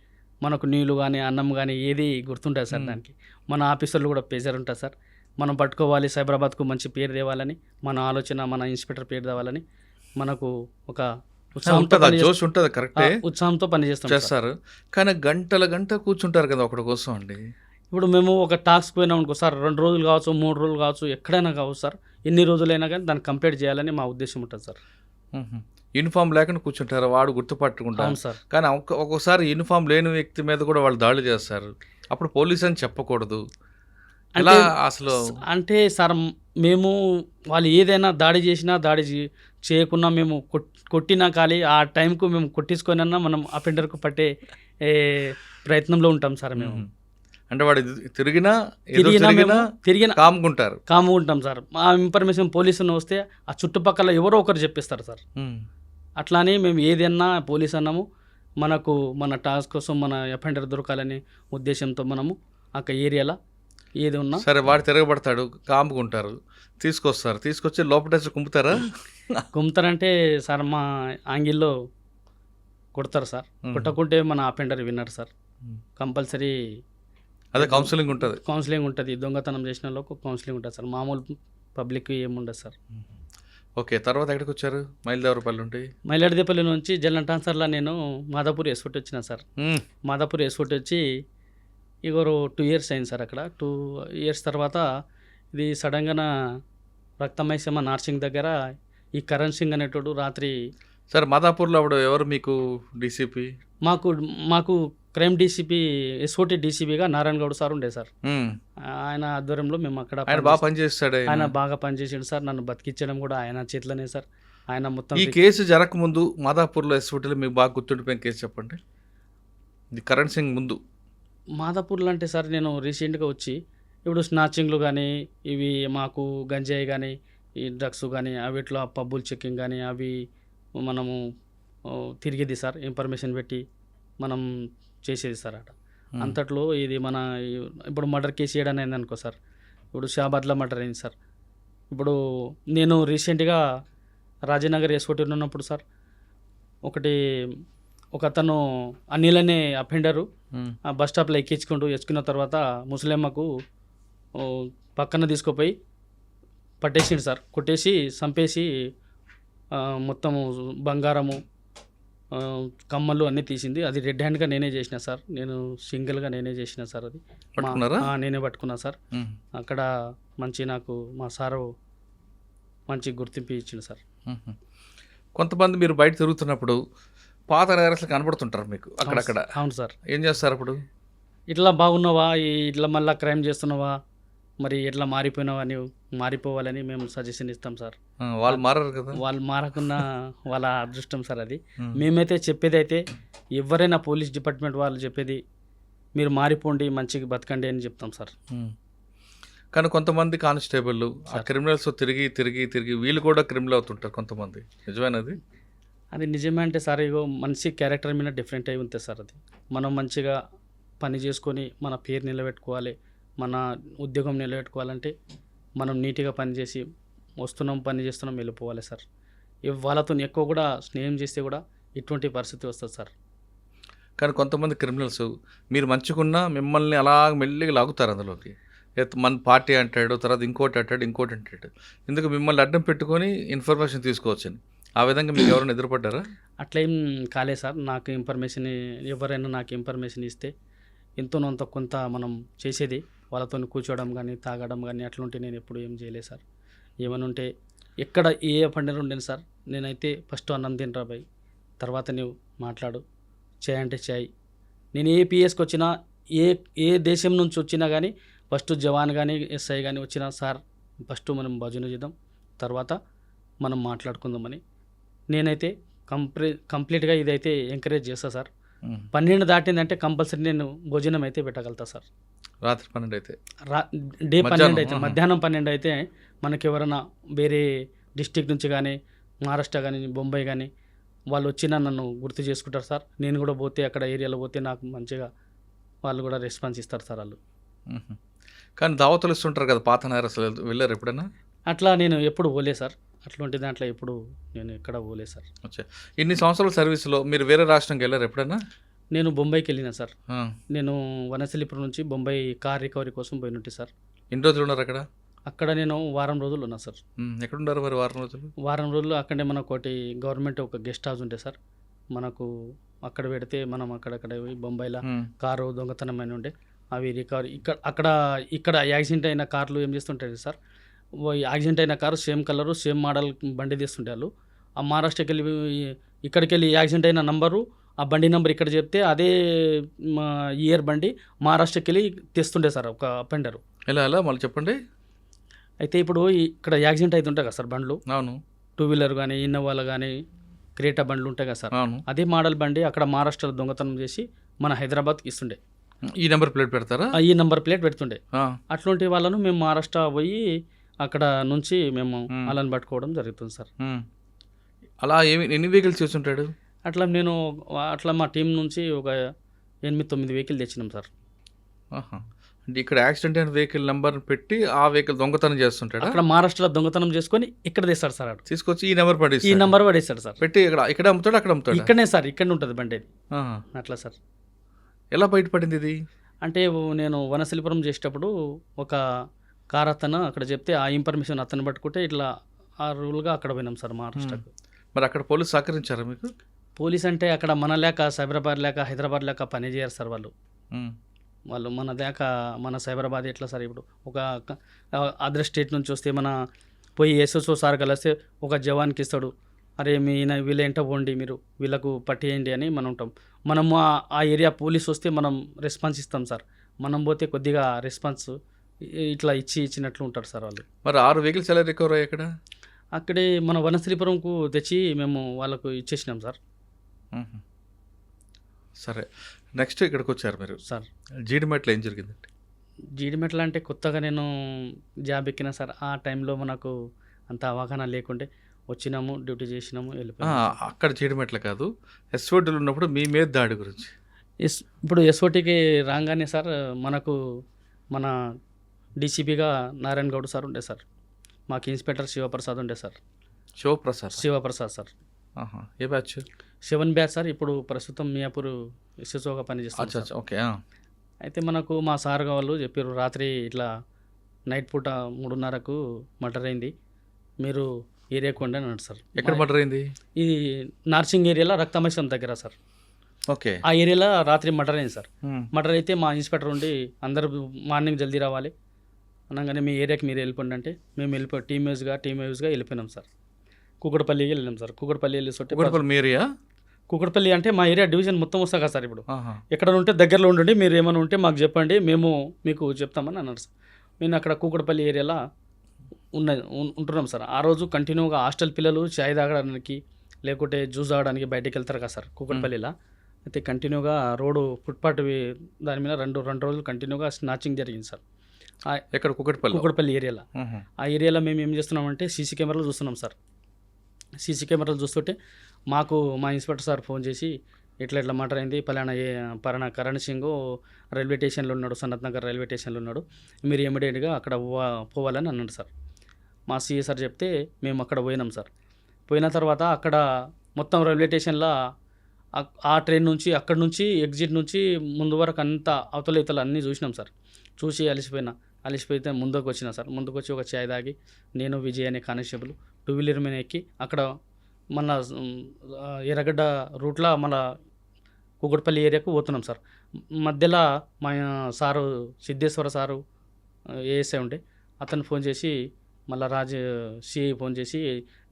మనకు నీళ్ళు కానీ అన్నం కానీ ఏది గుర్తుంటుంది సార్. దానికి మన ఆఫీసర్లు కూడా ప్రెజర్ ఉంటుంది సార్. మనం పట్టుకోవాలి, సైబరాబాద్కు మంచి పేరు తేవాలని మన ఆలోచన, మన ఇన్స్పెక్టర్ పేరు తేవాలని మనకు ఒక ఉత్సాహంతో పనిచేస్తారు. కానీ గంట కూర్చుంటారు కదా ఒకటి కోసం అండి. ఇప్పుడు మేము ఒక టాస్క్ పోయినాం అనుకో సార్, 2 రోజులు కావచ్చు, 3 రోజులు కావచ్చు, ఎక్కడైనా కావచ్చు సార్, ఎన్ని రోజులైనా కానీ దాన్ని కంప్లీట్ చేయాలని మా ఉద్దేశం ఉంటుంది సార్. యూనిఫామ్ లేకుండా కూర్చుంటారు, వాడు గుర్తుపట్టుకుంటారు సార్. కానీ ఒక్కొక్కసారి యూనిఫామ్ లేని వ్యక్తి మీద కూడా వాళ్ళు దాడులు చేస్తారు. అప్పుడు పోలీస్ అని చెప్పకూడదు అసలు? అంటే సార్ మేము వాళ్ళు ఏదైనా దాడి చేసినా చేయకున్నా మేము కొట్టినా కానీ ఆ టైంకు మేము కొట్టించుకొనన్నా మనం అపెండర్కు పట్టే ప్రయత్నంలో ఉంటాం సార్ మేము. అంటే వాడు తిరిగినా కామ్గా ఉంటాం సార్. మా ఇన్ఫర్మేషన్ పోలీసుని వస్తే ఆ చుట్టుపక్కల ఎవరో ఒకరు చెప్పిస్తారు సార్. అట్లానే మేము ఏదైనా పోలీస్ అన్నాము, మనకు మన టాస్క్ కోసం మన అఫెండర్ దొరకాలనే ఉద్దేశంతో మనము ఆ ఏరియాలో ఏది ఉన్నా సరే వాడు తిరగబడతాడు, కామ్గా ఉంటారు, తీసుకొచ్చి లోపల కుమ్ముతారంటే సార్ మా ఆంగిల్లో కొడతారు సార్. కొట్టకుంటే మన అఫెండర్ విన్నర్ సార్. కంపల్సరీ అదే కౌన్సిలింగ్ ఉంటుంది. దొంగతనం చేసిన వాళ్ళకు కౌన్సిలింగ్ ఉంటుంది సార్. మామూలు పబ్లిక్ ఏముండదు సార్. ఓకే, తర్వాత ఎక్కడికి వచ్చారు? మైలాడిదేపల్లి నుంచి జల్లం ట్రాన్స్ఫర్లో నేను మాదాపూర్ ఎస్ఫోర్ట్ వచ్చిన సార్. మాదాపూర్ ఎస్ఫోర్ట్ వచ్చి ఇగోరు 2 years అయింది సార్. అక్కడ 2 years తర్వాత ఇది సడన్గా రక్తమైసమ్మ నార్సింగ్ దగ్గర ఈ కరణ్ సింగ్ అనేటోడు రాత్రి సార్ మాదాపూర్లో అప్పుడు ఎవరు మీకు డీసీపీ? మాకు క్రైమ్ డీసీపీ ఎస్ఓటీ డీసీపీగా నారాయణ గౌడ్ సార్ ఉండే సార్. ఆయన ఆధ్వర్యంలో మేము అక్కడ ఆయన బాగా పనిచేసాడు సార్. నన్ను బతికించడం కూడా ఆయన చేతిలోనే సార్. ఆయన మొత్తం ఈ కేసు జరగకముందు మాదాపూర్లో ఎస్ఓటీలో మీకు బాగా గుర్తుండిపోయిన కేసు చెప్పండి. ఇది కరణ్ సింగ్ ముందు మాదాపూర్లో అంటే సార్ నేను రీసెంట్గా వచ్చి ఇప్పుడు స్నాచింగ్లు కానీ ఇవి మాకు గంజాయి కానీ ఈ డ్రగ్స్ కానీ అవిట్లో పబ్బులు చెక్కింగ్ కానీ అవి మనము తిరిగేది సార్. ఇన్ఫర్మేషన్ పెట్టి మనం చేసేది సార్. అట అంతట్లో ఇది మన ఇప్పుడు మర్డర్ కేసు చేయడం అయింది అనుకో సార్. ఇప్పుడు షాబాద్లో మర్డర్ అయింది సార్. ఇప్పుడు నేను రీసెంట్గా రాజనగర్ ఎస్ఓటీ ఉన్నప్పుడు సార్ ఒక అతను అనిల్ అనే అఫెండరు ఆ బస్ స్టాప్లో ఎక్కించుకున్న తర్వాత ముసలమ్మకు పక్కన తీసుకుపోయి పట్టేసిండు సార్. కొట్టేసి చంపేసి మొత్తము బంగారము కమ్మలు అన్నీ తీసింది. అది రెడ్ హ్యాండ్గా నేనే చేసిన సార్. నేను సింగిల్గా నేనే చేసిన సార్. అది నేనే పట్టుకున్నా సార్. అక్కడ మంచి నాకు మా సారు మంచి గుర్తింపు ఇచ్చింది సార్. కొంతమంది మీరు బయట తిరుగుతున్నప్పుడు పాత నేరస్తులు కనబడుతుంటారు మీకు అక్కడక్కడ. అవును సార్. ఏం చేస్తారు అప్పుడు? ఇట్లా బాగున్నావా, ఇట్లా మళ్ళీ క్రైమ్ చేస్తున్నావా, మరి ఎట్లా మారిపోయినావని మారిపోవాలని మేము సజెషన్ ఇస్తాం సార్. వాళ్ళు మారారు కదా. వాళ్ళు మారకున్న వాళ్ళ అదృష్టం సార్ అది. మేమైతే చెప్పేది అయితే ఎవరైనా పోలీస్ డిపార్ట్మెంట్ వాళ్ళు చెప్పేది మీరు మారిపోండి మంచిగా బతకండి అని చెప్తాం సార్. కానీ కొంతమంది కానిస్టేబుల్ ఆ క్రిమినల్స్ తిరిగి తిరిగి తిరిగి వీళ్ళు కూడా క్రిమినల్ అవుతుంటారు కొంతమంది, నిజమేనది? అది నిజమే అంటే సార్ ఇగో మనిషి క్యారెక్టర్ మీద డిఫరెంట్ అయి ఉంటుంది సార్. అది మనం మంచిగా పని చేసుకొని మన పేరు నిలబెట్టుకోవాలి, మన ఉద్యోగం నిలబెట్టుకోవాలంటే మనం నీట్గా పనిచేసి వస్తున్నాం పని చేస్తున్నాం వెళ్ళిపోవాలి సార్. వాళ్ళతో ఎక్కువ కూడా స్నేహం చేస్తే కూడా ఇటువంటి పరిస్థితి వస్తుంది సార్. కానీ కొంతమంది క్రిమినల్స్ మీరు మంచిగున్నా మిమ్మల్ని అలా మెల్లిగా లాగుతారు అందులోకి. మన పార్టీ అంటాడు, తర్వాత ఇంకోటి అంటాడు, ఇంకోటి అంటాడు. ఎందుకు మిమ్మల్ని అడ్డం పెట్టుకొని ఇన్ఫర్మేషన్ తీసుకోవచ్చని. ఆ విధంగా మీకు ఎవరైనా ఎదురుపడ్డారా? అట్లా ఏం కాలేదు సార్. నాకు ఇన్ఫర్మేషన్ ఎవరైనా నాకు ఇన్ఫర్మేషన్ ఇస్తే ఎంతోనంత కొంత మనం చేసేది వాళ్ళతో కూర్చోవడం కానీ తాగడం కానీ అట్లుంటే నేను ఎప్పుడు ఏం చేయలేదు సార్. ఏమైనా ఉంటే ఎక్కడ ఏ పండుగ ఉండేది సార్, నేనైతే ఫస్ట్ అన్నం తినరా బాయ్, తర్వాత నువ్వు మాట్లాడు, చేయి అంటే చేయి. నేను ఏ పిఎస్కి వచ్చినా ఏ దేశం నుంచి వచ్చినా కానీ ఫస్ట్ జవాన్ కానీ ఎస్ఐ కానీ వచ్చినా సార్ ఫస్ట్ మనం భజన చేద్దాం, తర్వాత మనం మాట్లాడుకుందామని నేనైతే కంప్లీట్గా ఇదైతే ఎంకరేజ్ చేస్తా సార్. 12 దాటిందంటే కంపల్సరీ నేను భోజనం అయితే పెట్టగలుగుతా సార్. రాత్రి 12 అయితే డే 12 అయితే మధ్యాహ్నం 12 అయితే మనకి ఎవరైనా వేరే డిస్టిక్ నుంచి కానీ మహారాష్ట్ర కానీ బొంబాయి కానీ వాళ్ళు వచ్చినా నన్ను గుర్తు చేసుకుంటారు సార్. నేను కూడా పోతే అక్కడ ఏరియాలో పోతే నాకు మంచిగా వాళ్ళు కూడా రెస్పాన్స్ ఇస్తారు సార్ వాళ్ళు. కానీ దావతులు ఇస్తుంటారు కదా పాత నేరస్తులు, వెళ్ళారు ఎప్పుడైనా? అట్లా నేను ఎప్పుడు పోలే సార్. అట్లాంటి దాంట్లో ఎప్పుడు నేను ఎక్కడ పోలే సార్. అచ్చా, ఇన్ని సంవత్సరాల సర్వీస్లో మీరు వేరే రాష్ట్రంకి వెళ్ళారు ఎప్పుడైనా? నేను బొంబాయికి వెళ్ళిన సార్. నేను వనసలిపురం నుంచి బొంబాయి కార్ రికవరీ కోసం పోయినట్టు సార్. ఎన్ని రోజులు ఉన్నారు అక్కడ? అక్కడ నేను వారం రోజులు ఉన్నా సార్. ఎక్కడున్నారు మరి వారం రోజులు? వారం రోజులు అక్కడే మనకు ఒకటి గవర్నమెంట్ ఒక గెస్ట్ హౌస్ ఉంటే సార్, మనకు అక్కడ పెడితే మనం అక్కడక్కడ బొంబాయిలో కారు దొంగతనమైన ఉండే అవి రికవరీ ఇక్కడ యాక్సిడెంట్ అయిన కార్లు ఏం చేస్తుంటాయి సార్, యాక్సిడెంట్ అయిన car same colour same model బండి తీస్తుంటే వాళ్ళు ఆ మహారాష్ట్రకి వెళ్ళి ఇక్కడికి వెళ్ళి యాక్సిడెంట్ అయిన నంబరు ఆ బండి నెంబర్ ఇక్కడ చెప్తే అదే ఇయర్ బండి మహారాష్ట్రకి వెళ్ళి తెస్తుండే సార్ ఒక అపెండరు. ఎలా మళ్ళీ చెప్పండి. అయితే ఇప్పుడు ఇక్కడ యాక్సిడెంట్ అవుతుంటాయి కదా సార్ బండ్లు, అవును, 2 వీలర్ కానీ ఇన్నోవాలు కానీ క్రేటా బండ్లు ఉంటాయి కదా సార్, అవును, అదే మోడల్ బండి అక్కడ మహారాష్ట్రలో దొంగతనం చేసి మన హైదరాబాద్కి ఇస్తుండే. ఈ నెంబర్ ప్లేట్ పెడతారా? ఈ నెంబర్ ప్లేట్ పెడుతుండే. అట్లాంటి వాళ్ళను మేము మహారాష్ట్ర పోయి అక్కడ నుంచి మేము వాళ్ళని పట్టుకోవడం జరుగుతుంది సార్. అలా ఎన్ని వెహికల్స్ చేస్తుంటాడు? అట్లా మా టీం నుంచి ఒక 8-9 వెహికల్ తెచ్చినాం సార్. అంటే ఇక్కడ యాక్సిడెంట్ అయిన వెహికల్ నెంబర్ పెట్టి ఆ వెహికల్ దొంగతనం చేస్తుంటాడు. అక్కడ మహారాష్ట్రలో దొంగతనం చేసుకొని ఇక్కడ తెస్తాడు సార్. తీసుకొచ్చి ఈ నెంబర్ పడేసి ఈ నెంబర్ పడేస్తాడు సార్. పెట్టి ఇక్కడ అమ్ముతాడు, అక్కడ అమ్ముతాడు. ఇక్కడనే సార్, ఇక్కడ ఉంటుంది బండి. అట్లా సార్. ఎలా బయటపడింది ఇది? అంటే నేను వనశిల్పురం చేసేటప్పుడు ఒక కార్ అతను అక్కడ చెప్తే ఆ ఇన్ఫర్మేషన్ అతను పట్టుకుంటే ఇట్లా ఆ రూల్గా అక్కడ పోయినాం సార్ మహారాష్ట్రకు. మరి అక్కడ పోలీసు సహకరించారా మీకు? పోలీస్ అంటే అక్కడ మన లేక సైబరాబాద్ లేక హైదరాబాద్ లేక పని చేయరు సార్ వాళ్ళు. మన లేక మన సైబరాబాద్ ఎట్లా సార్, ఇప్పుడు ఒక అదర్ స్టేట్ నుంచి వస్తే మన పోయి ఎస్ఎస్ఓ సార్ కలిస్తే ఒక జవాన్కి ఇస్తాడు, అరే వీళ్ళ ఎంట పోండి, మీరు వీళ్ళకు పట్టేయండి అని మనం ఉంటాం. మనము ఆ ఏరియా పోలీస్ వస్తే మనం రెస్పాన్స్ ఇస్తాం సార్. మనం పోతే కొద్దిగా రెస్పాన్స్ ఇట్లా ఇచ్చినట్లు ఉంటారు సార్ వాళ్ళు. మరి 6 వెహికల్స్ ఎలా రికవర్ అయ్యాయి అక్కడ? అక్కడే మన వనశ్రీపురంకు తెచ్చి మేము వాళ్ళకు ఇచ్చేసినాం సార్. సరే, నెక్స్ట్ ఇక్కడికి వచ్చారు మీరు సార్. జీడిమెట్లో ఏం జరిగిందండి? జీడిమెట్ల అంటే కొత్తగా నేను జాబ్ ఎక్కినా సార్. ఆ టైంలో మనకు అంత అవగాహన లేకుంటే వచ్చినాము, డ్యూటీ చేసినాము, వెళ్ళిపోయాము. అక్కడ జీడిమెట్ల కాదు, ఎస్ఓటీలు ఉన్నప్పుడు మీ మీద దాడి గురించి. ఇప్పుడు ఎస్ఓటీకి రాగానే సార్ మనకు మన డీసీపీగా నారాయణ గౌడ్ సార్ ఉండే సార్, మాకు ఇన్స్పెక్టర్ శివప్రసాద్ ఉండే సార్. శివప్రసాద్ సార్. ఏ బ్యాచ్? 7 batch sir. ఇప్పుడు ప్రస్తుతం మియాపూర్ ఎస్ఎస్ఓగా పనిచేస్తాం. ఓకే. అయితే మనకు మా సార్ వాళ్ళు చెప్పారు, రాత్రి ఇట్లా నైట్ పూట 3:30కు మర్డర్ అయింది, మీరు ఏరియాకు ఉండి అన్నాడు సార్. ఎక్కడ మర్డర్ అయింది? ఇది నార్సింగ్ ఏరియాలో రక్తమైసం దగ్గర సార్. ఓకే. ఆ ఏరియాలో రాత్రి మర్డర్ అయింది సార్. మర్డర్ అయితే మా ఇన్స్పెక్టర్ ఉండి అందరూ మార్నింగ్ జల్దీ రావాలి అనగానే మీ ఏరియాకి మీరు వెళ్ళిపోండి అంటే మేము వెళ్ళిపోయి టీమ్ వైజ్గా వెళ్ళిపోయినాం సార్. కూకట్పల్లికి వెళ్ళినాం సార్. కూకట్పల్లి వెళ్ళి కూకట్పల్లి అంటే మా ఏరియా డివిజన్ మొత్తం వస్తా కదా సార్. ఇప్పుడు ఎక్కడ ఉంటే దగ్గరలో ఉండండి, మీరు ఏమైనా ఉంటే మాకు చెప్పండి, మేము మీకు చెప్తామని అన్నారు సార్. మేము అక్కడ కూకట్పల్లి ఏరియాలో ఉంటున్నాం సార్. ఆ రోజు కంటిన్యూగా హాస్టల్ పిల్లలు చాయ్ తాగడానికి లేకుంటే జ్యూస్ తాగడానికి బయటికి వెళ్తారు కదా సార్ కూకట్పల్లిలో. అయితే కంటిన్యూగా రోడ్డు ఫుట్పాత్ దాని మీద రెండు రోజులు కంటిన్యూగా స్నాచింగ్ జరిగింది సార్. ఎక్కడ కూకట్పల్లి ఏరియాలో. ఆ ఏరియాలో మేము ఏం చేస్తున్నామంటే సీసీ కెమెరాలు చూస్తున్నాం సార్. సీసీ కెమెరాలు చూస్తుంటే మాకు మా ఇన్స్పెక్టర్ సార్ ఫోన్ చేసి ఇట్లా మర్డర్ అయింది, పలానా కరణ్ సింగ్ రైల్వే స్టేషన్లో ఉన్నాడు, సనత్ నగర్ రైల్వే స్టేషన్లో ఉన్నాడు, మీరు ఇమీడియట్గా అక్కడ పోవాలని అన్నాడు సార్. మా సిఏ సార్ చెప్తే మేము అక్కడ పోయినాం సార్. పోయిన తర్వాత అక్కడ మొత్తం రైల్వే స్టేషన్లో ఆ ట్రైన్ నుంచి అక్కడ నుంచి ఎగ్జిట్ నుంచి ముందు వరకు అంతా అవతల ఇవతల అన్నీ చూసినాం సార్. చూసి అలిసిపోయితే ముందుకు వచ్చిన సార్. ముందుకు వచ్చి ఒక చాయ్ తాగి నేను విజయ్ అనే కానిస్టేబుల్ 2 వీలర్ మీద ఎక్కి అక్కడ మన ఎర్రగడ్డ రూట్లో మన కూకట్పల్లి ఏరియాకు పోతున్నాం సార్. మధ్యలో మా సారు సిద్ధేశ్వర సారు ఏఎస్ఐ ఉండే అతను ఫోన్ చేసి మళ్ళీ సిఐ ఫోన్ చేసి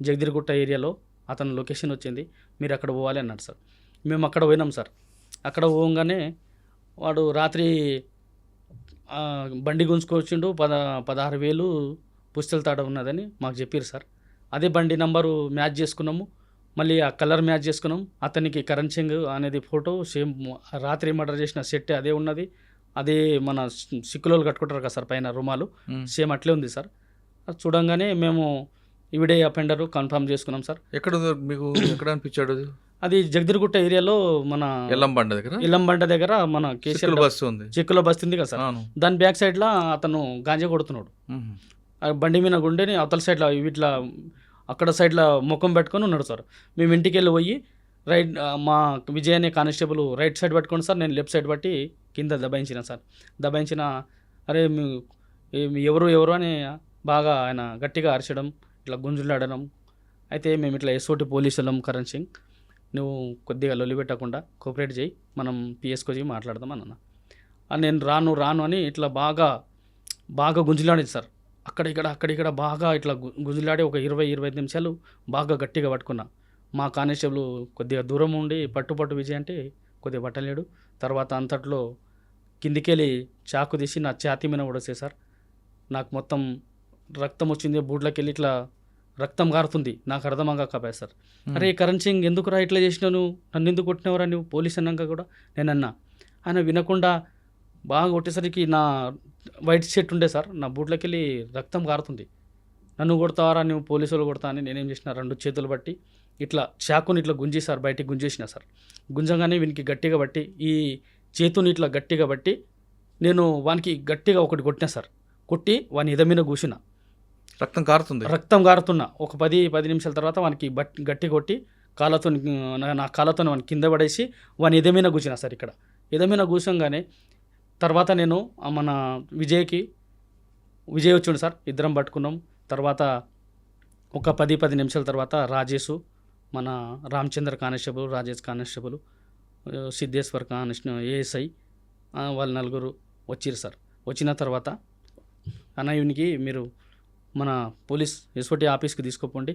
జగదిరిగుట్ట ఏరియాలో అతను లొకేషన్ వచ్చింది, మీరు అక్కడ పోవాలి అన్నాడు సార్. మేము అక్కడ పోయినాం సార్. అక్కడ పోగానే వాడు రాత్రి బండి గుంజుకొచ్చిండు, 16,000 పుస్తల తాడ ఉన్నదని మాకు చెప్పారు సార్. అదే బండి నంబరు మ్యాచ్ చేసుకున్నాము, మళ్ళీ ఆ కలర్ మ్యాచ్ చేసుకున్నాం. అతనికి కరణ్ సింగ్ అనేది ఫోటో సేమ్ రాత్రి మర్డర్ చేసిన సెట్ అదే ఉన్నది. అదే మన సిక్కులోలు కట్టుకుంటారు కదా సార్ పైన రుమాలు, సేమ్ అట్లే ఉంది సార్. అది చూడంగానే మేము ఇవిడే అఫెండర్ కన్ఫర్మ్ చేసుకున్నాం సార్. ఎక్కడ మీకు ఎక్కడ అనిపించాడు? అది జగదిరిగుట్ట ఏరియాలో మన ఇల్లంబండ దగ్గర మన కేసీఆర్ బస్సు ఉంది, చెక్కులో బస్సు ఉంది కదా సార్. దాని బ్యాక్ సైడ్లో అతను గాంజా కొడుతున్నాడు. బండి మీద గుండెని అవతల సైడ్లో వీటిలో అక్కడ సైడ్లో ముఖం పెట్టుకొని ఉన్నాడు సార్. మేము ఇంటికి వెళ్ళి పోయి రైట్ మా విజయ్ అనే కానిస్టేబుల్ రైట్ సైడ్ పట్టుకోండి సార్, నేను లెఫ్ట్ సైడ్ బట్టి కింద దబాయించిన సార్. దబాయించిన అరే ఎవరు అని బాగా ఆయన గట్టిగా అరచడం, ఇట్లా గుంజులాడడం. అయితే మేము ఇట్లా ఎస్ఓటి పోలీసులం, కరణ్ సింగ్ నువ్వు కొద్దిగా లొల్లి పెట్టకుండా కోఆపరేట్ చేయి, మనం పిఎస్కి వచ్చి మాట్లాడదాం అన్న. నేను రాను అని ఇట్లా బాగా గుంజులాడేది సార్. అక్కడిక్కడ బాగా ఇట్లా గుంజులాడి ఒక 20-25 నిమిషాలు బాగా గట్టిగా పట్టుకున్నా. మా కానిస్టేబుల్ కొద్దిగా దూరం ఉండి పట్టు విజయ్ అంటే కొద్దిగా పట్టలేడు. తర్వాత అంతట్లో కిందికెళ్ళి చాకు తీసి నా ఛాతీ మీద పడేసే సార్. నాకు మొత్తం రక్తం వచ్చింది, బూట్లోకి వెళ్ళి ఇట్లా రక్తం కారుతుంది. నాకు అర్థంగా కాపాయి సార్. అరే కరణ్ సింగ్ ఎందుకురా ఇట్లా చేసినావు, నన్ను ఎందుకు కొట్టినవరా నువ్వు పోలీస్ అన్నాక కూడా నేనన్నా. ఆయన వినకుండా బాగా కొట్టేసరికి నా వైట్ షర్ట్ ఉండే సార్, నా బూట్లోకి వెళ్ళి రక్తం కారుతుంది. నన్ను కొడతావారా నువ్వు పోలీసు వాళ్ళు కొడతా అని నేనేం చేసిన 2 చేతులు బట్టి ఇట్లా చాకుని ఇట్లా గుంజి సార్ బయటికి గుంజేసిన సార్. గుంజంగానే వీనికి గట్టిగా బట్టి ఈ చేతుని ఇట్లా గట్టిగా బట్టి నేను వానికి గట్టిగా ఒకటి కొట్టినా సార్. కొట్టి వాని ఎదమైన కూసిన రక్తం కారుతున్నా. ఒక 10 నిమిషాల తర్వాత వానికి గట్టి కొట్టి నా కాళ్ళతో వాని కింద పడేసి వాని ఎదమైన కూసిన సార్. ఇక్కడ ఎదమైన కూసంగానే తర్వాత నేను మన విజయ్ వచ్చిండు సార్. ఇద్దరం పట్టుకున్నాం. తర్వాత ఒక 10 నిమిషాల తర్వాత రాజేష్, మన Ramachandra constable, Rajesh constable, Siddheshwar ASI వాళ్ళు 4 వచ్చిరు సార్. వచ్చిన తర్వాత అన్న వీనికి మీరు మన పోలీస్ ఎస్ఓటి ఆఫీస్కి తీసుకుపోండి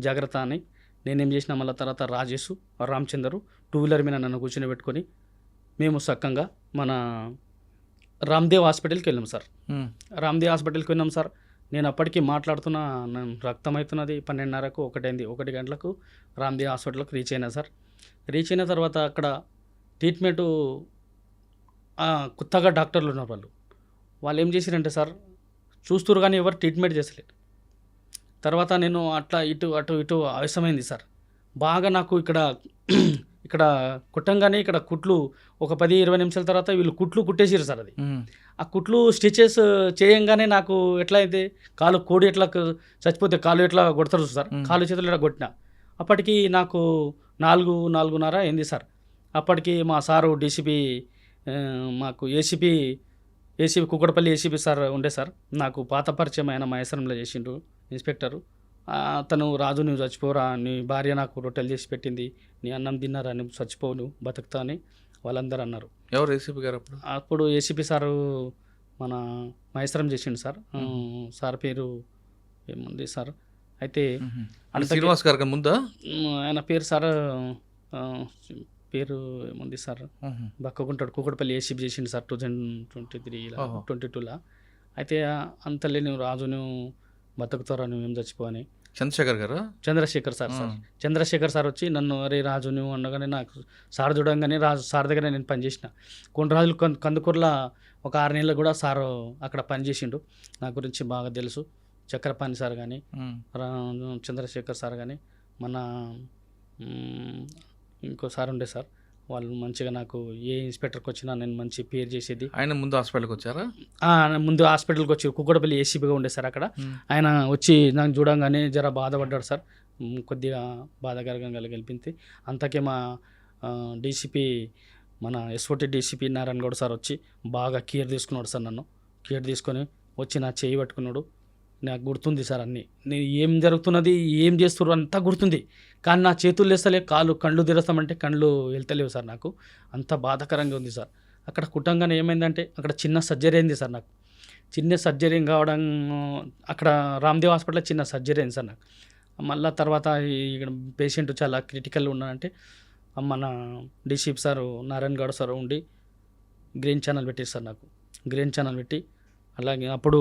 జాగ్రత్త అని నేనేం చేసిన. మళ్ళీ తర్వాత రాజేష్, రామచందరు 2 వీలర్ మీద నన్ను కూర్చొని పెట్టుకొని మేము చక్కగా మన రామ్దేవ్ హాస్పిటల్కి వెళ్ళాం సార్. రామ్దేవ్ హాస్పిటల్కి వెళ్ళాం సార్. నేను అప్పటికి మాట్లాడుతున్నా, రక్తం అవుతున్నది. 12:30కు 1 గంటలకు రామ్దేవ్ హాస్పిటల్కి రీచ్ అయినా సార్. రీచ్ అయిన తర్వాత అక్కడ ట్రీట్మెంటు కొత్తగా డాక్టర్లు ఉన్నారు. వాళ్ళు ఏం చేశారంటే సార్ చూస్తురు కానీ ఎవరు ట్రీట్మెంట్ చేసలేరు. తర్వాత నేను అట్లా ఇటు ఆవేశమైంది సార్. బాగా నాకు ఇక్కడ కుట్టంగానే ఇక్కడ కుట్లు ఒక 10-20 నిమిషాల తర్వాత వీళ్ళు కుట్లు కుట్టేసారు సార్. అది ఆ కుట్లు స్టిచెస్ చేయంగానే నాకు ఎట్లా అయితే కాలు కోడి ఎట్లా చచ్చిపోతే కాలు ఎట్లా కొడతారు సార్, కాలు చేతులు ఎట్లా కొట్టిన. అప్పటికి నాకు 4:30 అయింది సార్. అప్పటికి మా సారు డీసీపీ మాకు ఏసీపీ కూకట్పల్లి ఏసీపీ సార్ ఉండే సార్. నాకు పాత పరిచయం ఆయన మహేశ్వరంలో చేసిండు ఇన్స్పెక్టరు. అతను రాజు నువ్వు చచ్చిపోరా, నీ భార్య నాకు రొట్టెలు చేసి పెట్టింది, నీ అన్నం తిన్నారా, నువ్వు చచ్చిపోవు, నువ్వు బతుకుతా అని వాళ్ళందరూ అన్నారు. ఎవరు ఏసీపీ గారు? అప్పుడు ఏసీపీ సారు మన మహేశ్వరం చేసిండు సార్. సార్ పేరు ఏముంది సార్, అయితే శ్రీనివాస్ గారు ముందా ఆయన పేరు సార్, పేరు ఏముంది సార్, బక్కకుంటాడు. కూకట్పల్లి ఏసీపీ చేసిండు సార్ 2023-22లో. అయితే అంతలే నువ్వు రాజు నువ్వు బతుకుతారా నువ్వేం చచ్చిపోవని చంద్రశేఖర్ గారు చంద్రశేఖర్ సార్ చంద్రశేఖర్ సార్ వచ్చి నన్ను అరే రాజు నువ్వు అనగానే నాకు సార్ చూడంగానే రాజు సార్ దగ్గర నేను పనిచేసిన కొన్ని రోజులు కందుకూరులో ఒక 6 నెలలు కూడా సార్ అక్కడ పనిచేసిండు. నా గురించి బాగా తెలుసు. చక్రపాణి సార్ కానీ చంద్రశేఖర్ సార్ కానీ మన ఇంకో సార్ ఉండే సార్, వాళ్ళు మంచిగా నాకు ఏ ఇన్స్పెక్టర్కి వచ్చినా నేను మంచి పేరు చేసేది. ఆయన ముందు హాస్పిటల్కి వచ్చారా? ముందు హాస్పిటల్కి వచ్చి కుక్కడపల్లి ఏసీపీగా ఉండే సార్ అక్కడ. ఆయన వచ్చి నాకు చూడంగానే జర బాధపడ్డాడు సార్, కొద్దిగా బాధాకరంగా గెలిపింది. అంతకే మా డీసీపీ మన SOT DCP Narayana Goud sir వచ్చి బాగా కేర్ తీసుకున్నాడు సార్. నన్ను కేర్ తీసుకొని వచ్చి నా చేయి పట్టుకున్నాడు. నాకు గుర్తుంది సార్ అన్నీ, నేను ఏం జరుగుతున్నది ఏం చేస్తున్నారు అంతా గుర్తుంది. కానీ నా చేతులు లేస్తలే, కళ్ళు తెరుస్తామంటే కళ్ళు వెళ్తలేవు సార్. నాకు అంత బాధాకరంగా ఉంది సార్. అక్కడ కుట్టంగానే ఏమైందంటే అక్కడ చిన్న సర్జరీ అయింది సార్. నాకు చిన్న సర్జరీ కావడం అక్కడ రామ్దేవ్ హాస్పిటల్లో చిన్న సర్జరీ అయింది సార్ నాకు. మళ్ళీ తర్వాత ఇక్కడ పేషెంట్ చాలా క్రిటికల్ ఉన్నాడంటే మన DCP sir Narayana Goud sir ఉండి గ్రీన్ ఛానల్ పెట్టారు సార్. నాకు గ్రీన్ ఛానల్ పెట్టి అలాగే అప్పుడు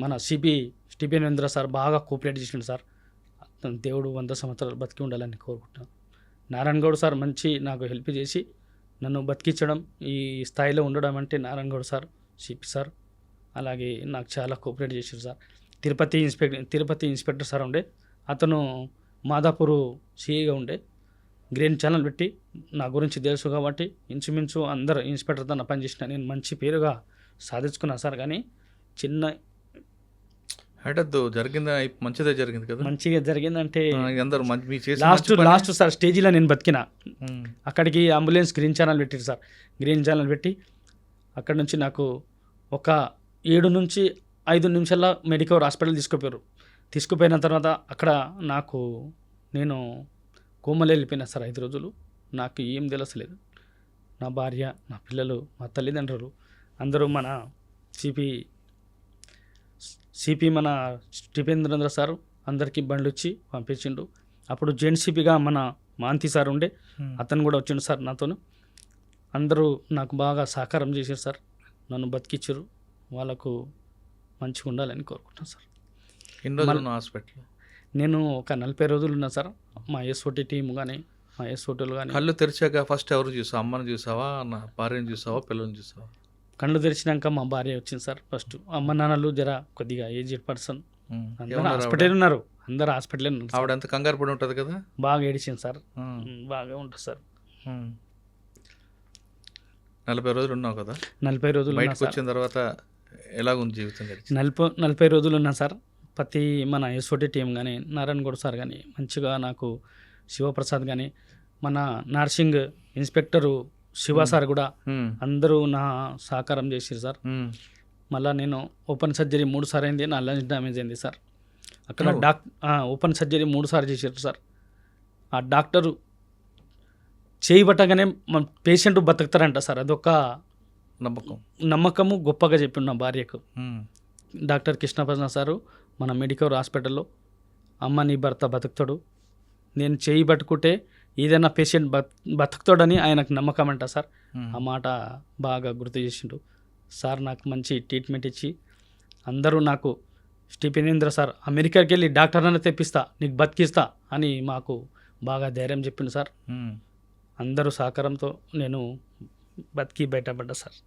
మన సిపి స్టీఫెన్ సార్ బాగా కోఆపరేట్ చేసిండు సార్. దేవుడు 100 సంవత్సరాలు బతికి ఉండాలని కోరుకుంటున్నాను. నారాయణ గౌడ్ సార్ మంచి నాకు హెల్ప్ చేసి నన్ను బతికించడం, ఈ స్థాయిలో ఉండడం అంటే Narayana Goud sir, CP sir అలాగే నాకు చాలా కోఆపరేట్ చేశారు సార్. తిరుపతి ఇన్స్పెక్టర్ సార్ ఉండే, అతను మాదాపూర్ సిఐగా ఉండే. గ్రీన్ ఛానల్ పెట్టి నా గురించి తెలుసు కాబట్టి ఇంచుమించు అందరు ఇన్స్పెక్టర్తో నా పనిచేసిన నేను మంచి పేరుగా సాధించుకున్నాను సార్. కానీ చిన్న జరిగిందా? మంచిదే జరిగింది కదా? మంచిగా జరిగిందంటే అందరూ లాస్ట్ సార్ స్టేజీలో నేను బతికిన. అక్కడికి అంబులెన్స్ గ్రీన్ ఛానల్ పెట్టారు సార్. గ్రీన్ ఛానల్ పెట్టి అక్కడ నుంచి నాకు ఒక 7 నుంచి 5 నిమిషాల్లో మెడికల్ హాస్పిటల్ తీసుకుపోయిన తర్వాత అక్కడ నేను కోమలో వెళ్ళిపోయినా సార్ 5 రోజులు. నాకు ఏం తెలుసలేదు. నా భార్య, నా పిల్లలు, మా తల్లిదండ్రులు అందరూ మన సిపి మన స్టీఫెన్ సార్ అందరికీ బండ్లు వచ్చి పంపించిండు. అప్పుడు జెంట్ సిపిగా మన మాంతి సార్ ఉండే, అతను కూడా వచ్చిండు సార్ నాతోను. అందరూ నాకు బాగా సహకారం చేశారు సార్, నన్ను బతికిచ్చారు. వాళ్ళకు మంచిగా ఉండాలని కోరుకుంటాను సార్. హాస్పిటల్ నేను ఒక 40 రోజులు ఉన్నా సార్. మా ఎస్ఓటీ టీమ్ కానీ మా ఎస్ఓటీలు కానీ. కళ్ళు తెరిచాక ఫస్ట్ ఎవరు చూసావు? అమ్మని చూసావా, నా భార్యను చూసావా, పిల్లల్ని చూసావా? కళ్ళు తెరిచినాక మా భార్య వచ్చింది సార్ ఫస్ట్. అమ్మ నాన్నలు జర కొద్దిగా ఏజ్డ్ పర్సన్ అందరూ హాస్పిటల్ ఉన్నారు. ఆవిడ ఎంత కంగారు పడి ఉంటుంది కదా? బాగా ఏడిచింది సార్. బాగా ఉంటుంది సార్. 40 రోజులు ఉన్నావు కదా? 40 రోజులు బయటకు వచ్చిన తర్వాత ఎలాగుంది జీవితం? 40 రోజులు ఉన్నా సార్. ప్రతి మన ఎస్ఓటీ టీం కానీ నారాయణ గౌడ్ సార్ కానీ మంచిగా నాకు, శివప్రసాద్ కానీ మన నర్సింగ్ ఇన్స్పెక్టరు శివ సార్ కూడా అందరూ నా సహకారం చేసారు సార్. మళ్ళీ నేను ఓపెన్ సర్జరీ 3 సార్లు అయింది. నా లంగ్స్ డ్యామేజ్ అయింది సార్. అక్కడ ఓపెన్ సర్జరీ 3 సార్లు చేశారు సార్. ఆ డాక్టరు చేయబట్టగానే మన పేషెంట్ బతుకుతారంట సార్. అదొక నమ్మకము గొప్పగా చెప్పిండు నా భార్యకు. డాక్టర్ కృష్ణప్రసాద్ సారు మన మెడికల్ హాస్పిటల్లో, అమ్మ నీ భర్త బతుకుతాడు, నేను చేయి పట్టుకుంటే ఏదైనా పేషెంట్ బతుకుతాడని ఆయనకు నమ్మకం అంట సార్. ఆ మాట బాగా గుర్తు చేసిండు సార్. నాకు మంచి ట్రీట్మెంట్ ఇచ్చి అందరూ నాకు స్టీఫెన్ సార్ అమెరికాకి వెళ్ళి డాక్టర్ అని తెప్పిస్తా, నీకు బతికిస్తా అని మాకు బాగా ధైర్యం చెప్పిండు సార్. అందరూ సహకారంతో నేను బతికి బయటపడ్డా సార్.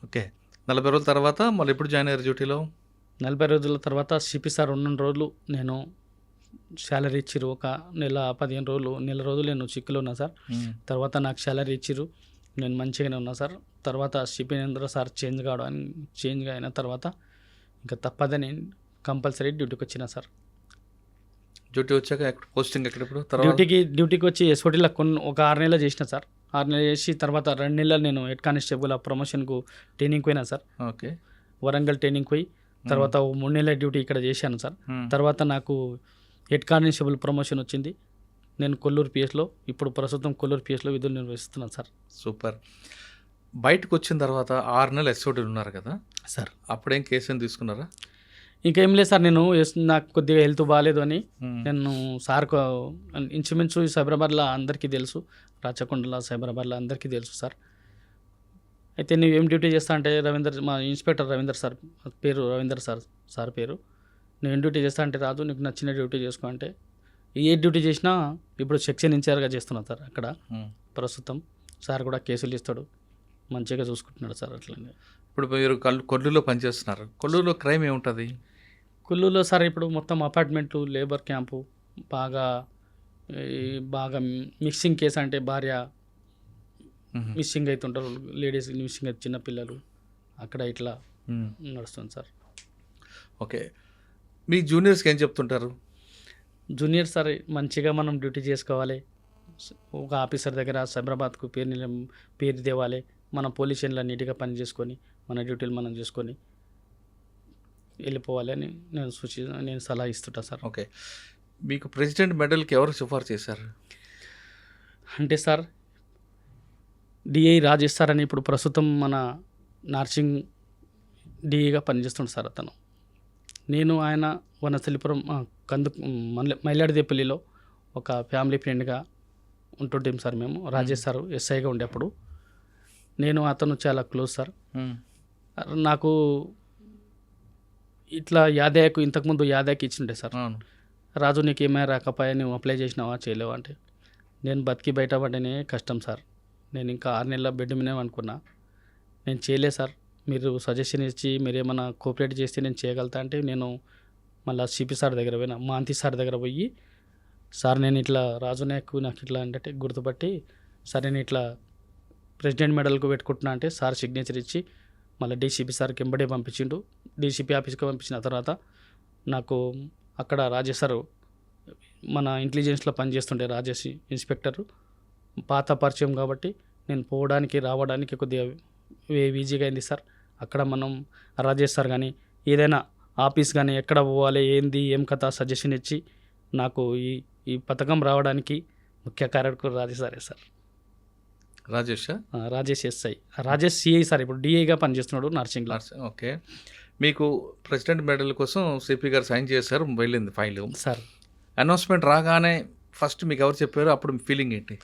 ఓకే, 40 రోజుల తర్వాత మళ్ళీ ఎప్పుడు జాయిన్ అయ్యారు డ్యూటీలో? 40 రోజుల తర్వాత సిపి సార్ ఉన్న రోజులు నేను శాలరీ ఇచ్చిరు. ఒక నెల 15 రోజులు, నెల రోజులు నేను చిక్కులో ఉన్నా సార్. తర్వాత నాకు శాలరీ ఇచ్చిరు, నేను మంచిగానే ఉన్నా సార్. తర్వాత స్టీఫెన్ సార్ చేంజ్ అయిన తర్వాత ఇంకా తప్పదని కంపల్సరీ డ్యూటీకి వచ్చిన సార్. డ్యూటీ వచ్చాక పోస్టింగ్ ఎక్కడప్పుడు? డ్యూటీకి వచ్చి ఎస్ఓటీలో ఒక 6 నెలలు చేసిన సార్. 6 నెలలు చేసి తర్వాత 2 నెలలు నేను హెడ్ కానిస్టేబుల్ ప్రమోషన్కు ట్రైనింగ్ పోయినా సార్. ఓకే, వరంగల్ ట్రైనింగ్ పోయి తర్వాత 3 నెలల డ్యూటీ ఇక్కడ చేశాను సార్. తర్వాత నాకు హెడ్ కానిస్టేబుల్ ప్రమోషన్ వచ్చింది. నేను కొల్లూరు పిఎస్లో, ఇప్పుడు ప్రస్తుతం కొల్లూరు పిఎస్లో విధులు నిర్వహిస్తున్నాను సార్. సూపర్. బయటకు వచ్చిన తర్వాత 6 నెలలు ఎస్ఓటీలు ఉన్నారు కదా సార్, అప్పుడేం కేసు ఏం తీసుకున్నారా? ఇంకేం లేదు సార్. నాకు కొద్దిగా హెల్త్ బాగాలేదు అని నేను సార్కు ఇంచుమించు సైబరాబాద్లో అందరికీ తెలుసు, రాచకొండలో సైబరాబాద్లో అందరికీ తెలుసు సార్. అయితే నువ్వేం డ్యూటీ చేస్తా అంటే మా ఇన్స్పెక్టర్ రవీందర్ సార్ పేరు, రవీందర్ సార్ పేరు. నువ్వేం డ్యూటీ చేస్తా అంటే రాజు నీకు నచ్చిన డ్యూటీ చేసుకో అంటే ఏ డ్యూటీ చేసినా ఇప్పుడు సెక్షన్ ఇన్ఛార్జ్గా చేస్తున్నాను సార్ అక్కడ ప్రస్తుతం. సార్ కూడా కేసులు ఇస్తాడు, మంచిగా చూసుకుంటున్నాడు సార్. అట్లనే ఇప్పుడు మీరు కొల్లూరులో పనిచేస్తున్నారు. కొల్లూరులో క్రైమ్ ఏముంటుంది? కొల్లూరులో సార్ ఇప్పుడు మొత్తం అపార్ట్మెంట్లు, లేబర్ క్యాంపు, బాగా మిక్సింగ్ కేసు అంటే భార్య మిస్సింగ్ అవుతుంటారు, లేడీస్ మిస్సింగ్ అయితే చిన్నపిల్లలు, అక్కడ ఇట్లా నడుస్తుంది సార్. ఓకే, మీ జూనియర్స్కి ఏం చెప్తుంటారు? జూనియర్ సార్ మంచిగా మనం డ్యూటీ చేసుకోవాలి, ఒక ఆఫీసర్ దగ్గర సైబరాబాద్కు పేరు తేవాలి, మన పోలీస్ స్టేషన్లో నీట్గా పని చేసుకొని మన డ్యూటీలు మనం చేసుకొని వెళ్ళిపోవాలి అని నేను సలహా ఇస్తుంటా సార్. ఓకే, మీకు ప్రెసిడెంట్ మెడల్కి ఎవరు సిఫార్సు చేశారు? అంటే సార్ డిఐ రాజేష్ సార్ అని ఇప్పుడు ప్రస్తుతం మన నర్సింగ్ డిఐగా పనిచేస్తుంటారు సార్ అతను. నేను ఆయన వనస్థలిపురం మైలాడిదేపల్లిలో ఒక ఫ్యామిలీ ఫ్రెండ్గా ఉంటుంటాం సార్ మేము. రాజేష్ సార్ ఎస్ఐగా ఉండేప్పుడు నేను అతను చాలా క్లోజ్ సార్. నాకు ఇట్లా యాదయ్యకు ఇంతకుముందు యాదయ్యకి ఇచ్చిండే సార్, రాజు నీకు ఏమైనా రాకపోయా, నువ్వు అప్లై చేసినావా చేయలేవా అంటే నేను బతికి బయటపడనే కష్టం సార్, నేను ఇంకా 6 నెలల బెడ్ మీదే అనుకున్నా, నేను చేయలే సార్, మీరు సజెషన్ ఇచ్చి మీరు ఏమైనా కోఆపరేట్ చేస్తే నేను చేయగలుగుతా అంటే నేను మళ్ళీ సిపి సార్ దగ్గర పోయినా, మాంతి సార్ దగ్గర పోయి సార్ నేను ఇట్లా రాజు నాకు ఇట్లా అంటే గుర్తుపట్టి సార్ నేను ఇట్లా ప్రెసిడెంట్ మెడల్కు పెట్టుకుంటున్నా అంటే సార్ సిగ్నేచర్ ఇచ్చి మళ్ళీ డీసీపీ సార్కి ఎంబడే పంపించిండు. డీసీపీ ఆఫీస్కి పంపించిన తర్వాత నాకు అక్కడ రాజేష్ సార్ మన ఇంటెలిజెన్స్లో పనిచేస్తుండే రాజేష్ ఇన్స్పెక్టరు పాత పరిచయం కాబట్టి నేను పోవడానికి రావడానికి కొద్దిగా ఈజీగా అయింది సార్. అక్కడ మనం రాజేష్ సార్ కానీ ఏదైనా ఆఫీస్ కానీ ఎక్కడ పోవాలి ఏంది ఏం కథ సజెషన్ ఇచ్చి నాకు ఈ పథకం రావడానికి ముఖ్య కారకుడు రాజేష్ సారే sir. Rajesh SI, Rajesh CI sir ఇప్పుడు డిఐగా పనిచేస్తున్నాడు నర్సింగ్లో. ఓకే, మీకు ప్రెసిడెంట్ మెడల్ కోసం సిపి గారు సైన్ చేశారు, వెళ్ళింది ఫైల్ సార్. అనౌన్స్మెంట్ రాగానే ఫస్ట్ మీకు ఎవరు చెప్పారు, అప్పుడు మీ ఫీలింగ్ ఏంటి?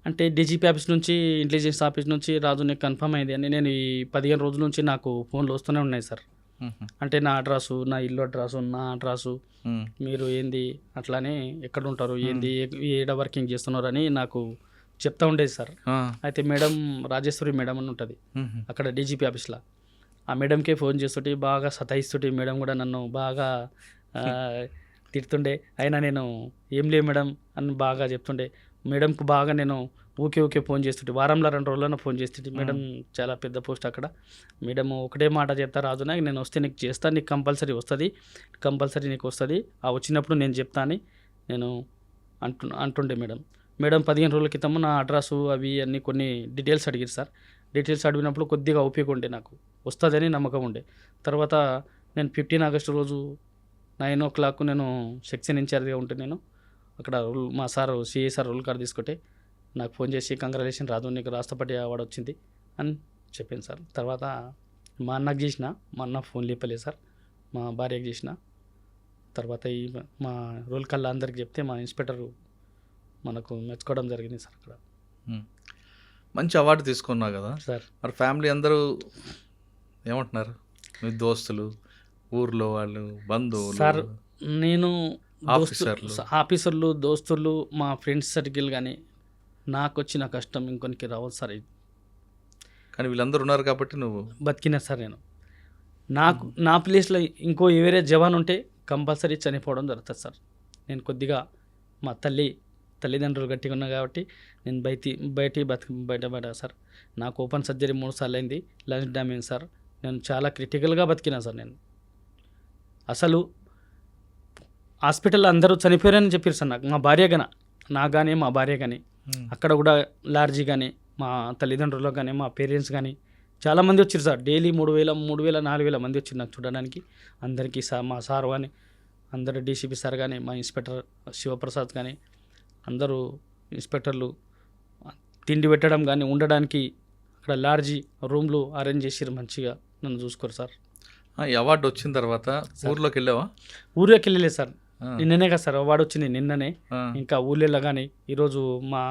అంటే డీజీపీ ఆఫీస్ నుంచి ఇంటెలిజెన్స్ ఆఫీస్ నుంచి రాజు నీకు కన్ఫర్మ్ అయింది అని నేను ఈ 15 రోజుల నుంచి నాకు ఫోన్లు వస్తూనే ఉన్నాయి సార్. అంటే నా అడ్రస్సు, నా ఇల్లు అడ్రస్సు, నా అడ్రస్సు, మీరు ఏంది అట్లానే ఎక్కడ ఉంటారు ఏంది ఏడ వర్కింగ్ చేస్తున్నారు అని నాకు చెప్తా ఉండేది సార్. అయితే మేడం రాజేశ్వరి మేడం అని ఉంటుంది అక్కడ డీజీపీ ఆఫీస్లో, ఆ మేడంకే ఫోన్ చేస్తుంటే బాగా సతాయిస్తుంటే మేడం కూడా నన్ను బాగా తిడుతుండే. అయినా నేను ఏం లేదు మేడం అని బాగా చెప్తుండే. మేడంకు బాగా నేను ఊకే ఫోన్ చేస్తుంటే, వారంలో 2 రోజుల్లో ఫోన్ చేస్తుంటే. మేడం చాలా పెద్ద పోస్ట్ అక్కడ. మేడం ఒకటే మాట చెప్తా రాజు నాకు, నేను వస్తే నీకు చేస్తాను, నీకు కంపల్సరీ వస్తుంది, కంపల్సరీ నీకు వస్తుంది, ఆ వచ్చినప్పుడు నేను చెప్తా అని నేను అంటుండే మేడం. 15 రోజుల క్రితం నా అడ్రస్సు అవి అన్నీ కొన్ని డీటెయిల్స్ అడిగారు సార్. డీటెయిల్స్ అడిగినప్పుడు కొద్దిగా ఓపిక ఉండే, నాకు వస్తుందని నమ్మకం ఉండే. తర్వాత నేను 15 ఆగస్టు రోజు 9 o'clock నేను సెక్షన్ ఇన్ఛార్జ్గా ఉంటే నేను అక్కడ మా sir CI sir rule card తీసుకుంటే నాకు ఫోన్ చేసి కంగ్రాచులేషన్ రాజు నీకు రాష్ట్రపతి అవార్డు వచ్చింది అని చెప్పింది సార్. తర్వాత మా అన్నకు చేసిన, మా అన్న ఫోన్ లేపలేదు సార్, మా భార్యకు చేసిన. తర్వాత మా రూల్ కల్లా అందరికి చెప్తే మా ఇన్స్పెక్టర్ మనకు మెచ్చుకోవడం జరిగింది సార్. అక్కడ మంచి అవార్డు తీసుకున్నావు కదా సార్. మరి ఫ్యామిలీ అందరూ ఏమంటున్నారు, మీ దోస్తులు, ఊర్లో వాళ్ళు, బంధువులు? సార్ నేను ఆఫీసర్లు, దోస్తులు, మా ఫ్రెండ్స్ సర్కిల్ కానీ నాకు వచ్చిన కష్టం ఇంకొనికి రావద్దు సార్. కానీ వీళ్ళందరూ ఉన్నారు కాబట్టి నువ్వు బతికినా సార్. నేను నా ప్లేస్లో ఇంకో వేరే జవాన్ ఉంటే కంపల్సరీ చనిపోవడం జరుగుతుంది సార్. నేను కొద్దిగా మా తల్లిదండ్రులు గట్టిగా ఉన్నా కాబట్టి నేను బయటపడా సార్. నాకు ఓపెన్ సర్జరీ 3 సార్లు అయింది, లంగ్స్ డ్యామేజ్ సార్. నేను చాలా క్రిటికల్గా బతికినా సార్. నేను అసలు హాస్పిటల్లో అందరూ చనిపోయారని చెప్పారు సార్ నాకు, మా భార్య కానీ మా భార్య కానీ. అక్కడ కూడా లార్జీ కానీ మా తల్లిదండ్రులు కానీ మా పేరెంట్స్ కానీ చాలామంది వచ్చారు సార్. డైలీ 3,000, 4,000 మంది వచ్చారు నాకు చూడడానికి. అందరికీ మా సార్ కానీ, అందరు డీసీపీ సార్ కానీ, మా ఇన్స్పెక్టర్ శివప్రసాద్ కానీ, అందరూ ఇన్స్పెక్టర్లు తిండి పెట్టడం కానీ ఉండడానికి అక్కడ లార్జీ రూమ్లు అరేంజ్ చేసారు, మంచిగా నన్ను చూసుకోరు సార్. ఈ అవార్డు వచ్చిన తర్వాత ఊర్లోకి వెళ్ళావా? ఊర్లోకి వెళ్ళలేదు సార్, నిన్ననే కదా సార్ అవార్డు వచ్చింది, నిన్ననే. ఇంకా ఊళ్ళో కానీ ఈరోజు మా